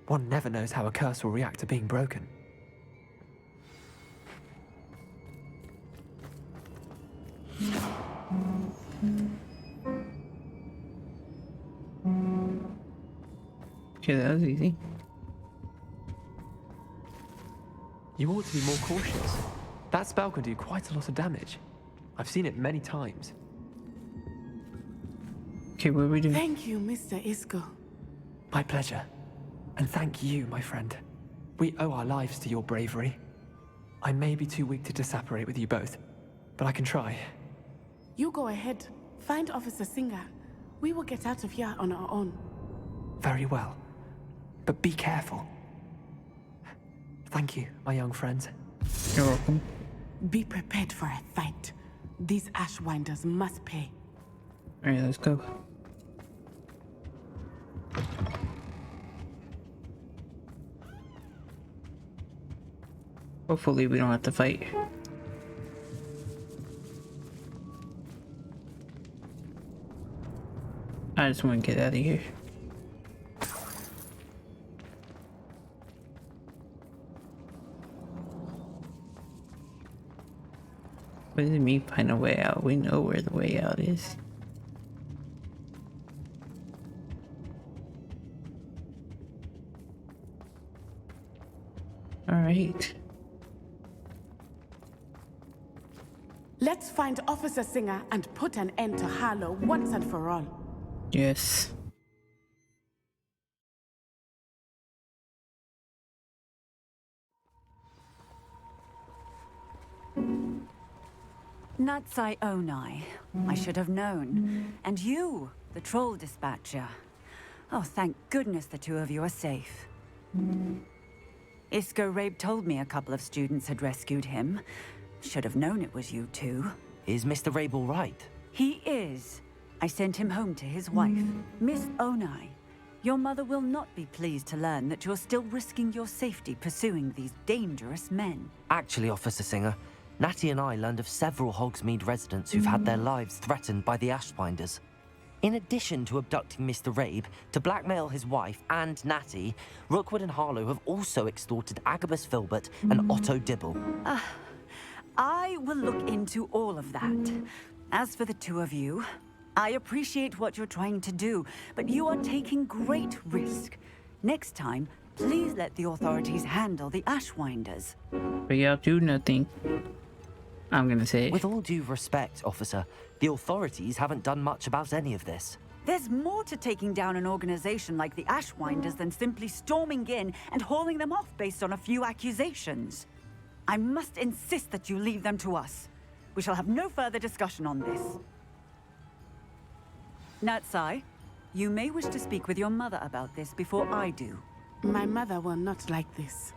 One never knows how a curse will react to being broken. Okay, that was easy. You ought to be more cautious. That spell can do quite a lot of damage. I've seen it many times. Okay, what are we doing? Thank you, Mr. Isco. My pleasure. And thank you, my friend. We owe our lives to your bravery. I may be too weak to disapparate with you both, but I can try. You go ahead. Find Officer Singer. We will get out of here on our own. Very well. But be careful. Thank you, my young friends. You're welcome. Be prepared for a fight. These Ashwinders must pay. Alright, let's go. Hopefully we don't have to fight. I just want to get out of here. What does it mean find a way out? We know where the way out is. Alright. Let's find Officer Singer and put an end to Harlow once and for all. Yes. Natsai Onai. I should have known. And you, the troll dispatcher. Oh, thank goodness the two of you are safe. Isco Rabe told me a couple of students had rescued him. Should have known it was you two. Is Mr. Rabe all right? He is. I sent him home to his wife. Miss Onai, your mother will not be pleased to learn that you're still risking your safety pursuing these dangerous men. Actually, Officer Singer, Natty and I learned of several Hogsmeade residents who've had their lives threatened by the Ashbinders. In addition to abducting Mr. Rabe, to blackmail his wife and Natty, Rookwood and Harlow have also extorted Agabus Filbert and Otto Dibble. I will look into all of that. As for the two of you, I appreciate what you're trying to do, but you are taking great risk. Next time, please let the authorities handle the Ashwinders. But y'all do nothing. I'm gonna say. With all due respect, officer, the authorities haven't done much about any of this. There's more to taking down an organization like the Ashwinders than simply storming in and hauling them off based on a few accusations. I must insist that you leave them to us. We shall have no further discussion on this. Natsai, you may wish to speak with your mother about this before I do. My mother will not like this.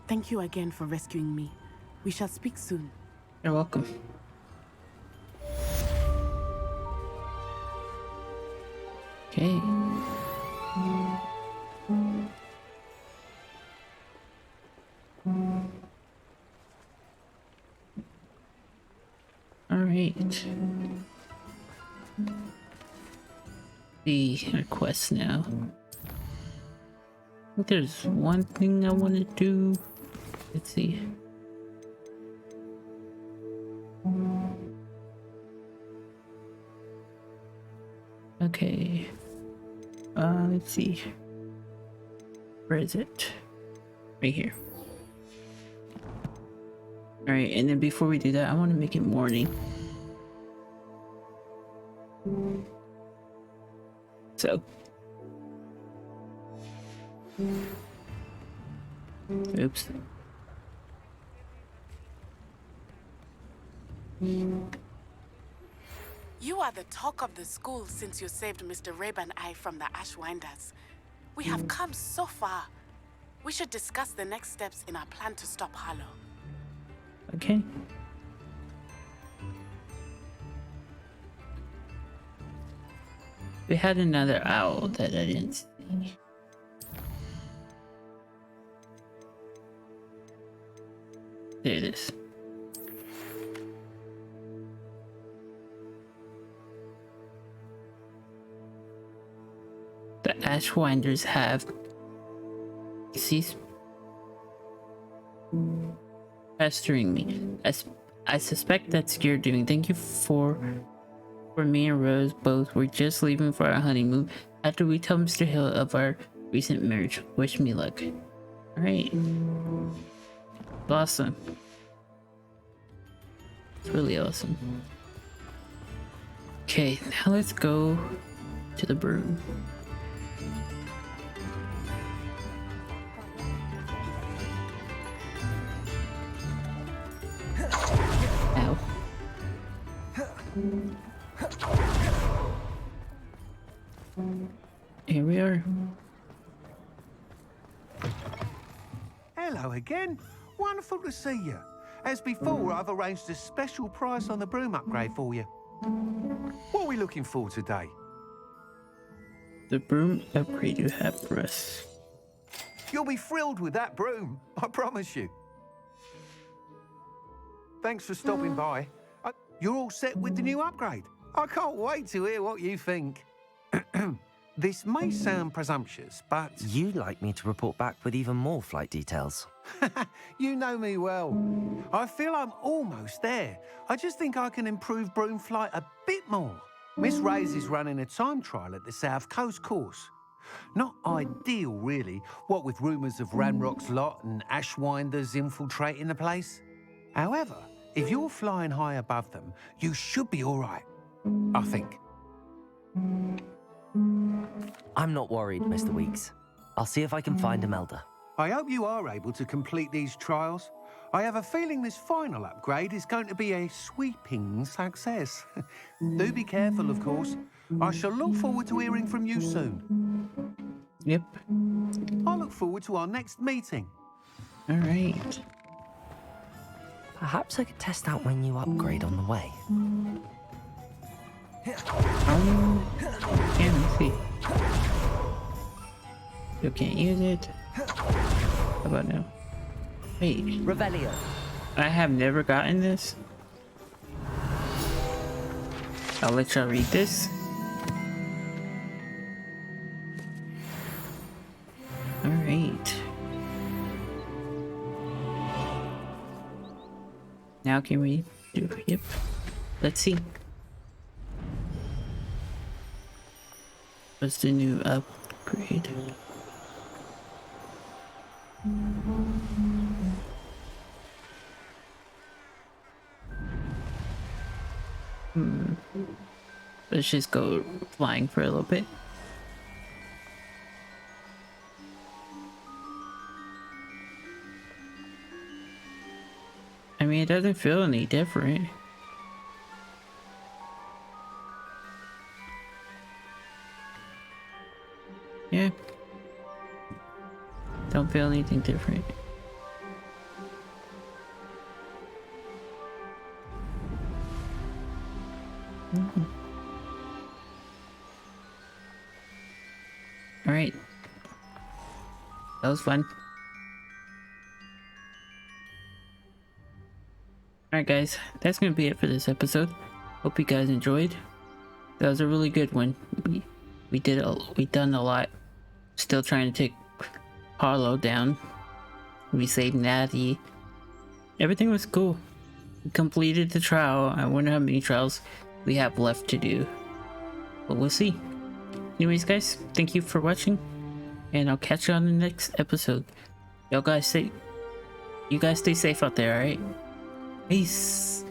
Thank you again for rescuing me. We shall speak soon. You're welcome. Okay. All right. The request now. I think there's one thing I want to do. Let's see. Okay. Let's see. Where is it? Right here. Alright, and then before we do that, I want to make it morning. So. Oops. You are the talk of the school since you saved Mr. Rabe and I from the Ashwinders. We have come so far. We should discuss the next steps in our plan to stop Harlow. Okay. We had another owl that I didn't see. There it is. The Ashwinders have ceased pestering me. I suspect that's your doing. Thank you for me and Rose both were just leaving for our honeymoon after we tell Mr. Hill of our recent marriage. Wish me luck. Alright. Awesome. It's really awesome. Okay, now let's go to the broom. Ow. Here we are. Hello again. Wonderful to see you. As before, I've arranged a special price on the broom upgrade for you. What are we looking for today? The broom upgrade you have for us. You'll be thrilled with that broom, I promise you. Thanks for stopping by. You're all set with the new upgrade. I can't wait to hear what you think. This may sound presumptuous, but... You'd like me to report back with even more flight details. You know me well. I feel I'm almost there. I just think I can improve broom flight a bit more. Miss Reyes is running a time trial at the South Coast course. Not ideal, really, what with rumours of Ranrock's lot and Ashwinders infiltrating the place. However, if you're flying high above them, you should be all right, I think. I'm not worried, Mr. Weeks. I'll see if I can find Imelda. I hope you are able to complete these trials. I have a feeling this final upgrade is going to be a sweeping success. Do be careful, of course. I shall look forward to hearing from you soon. Yep. I look forward to our next meeting. All right. Perhaps I could test out my new upgrade on the way. Can't see. You can't use it. How about now? Wait. Revelio. I have never gotten this. I'll let y'all read this. Alright. Now can we do it? Yep. Let's see. What's the new upgrade? Let's just go flying for a little bit. I mean, it doesn't feel any different. Yeah. Don't feel anything different. Alright. That was fun. Alright guys, that's gonna be it for this episode. Hope you guys enjoyed. That was a really good one. We done a lot. Still trying to take Harlow down. We saved Natty. Everything was cool. We completed the trial. I wonder how many trials we have left to do. But we'll see. Anyways guys, thank you for watching. And I'll catch you on the next episode. You guys stay safe out there, alright? Peace.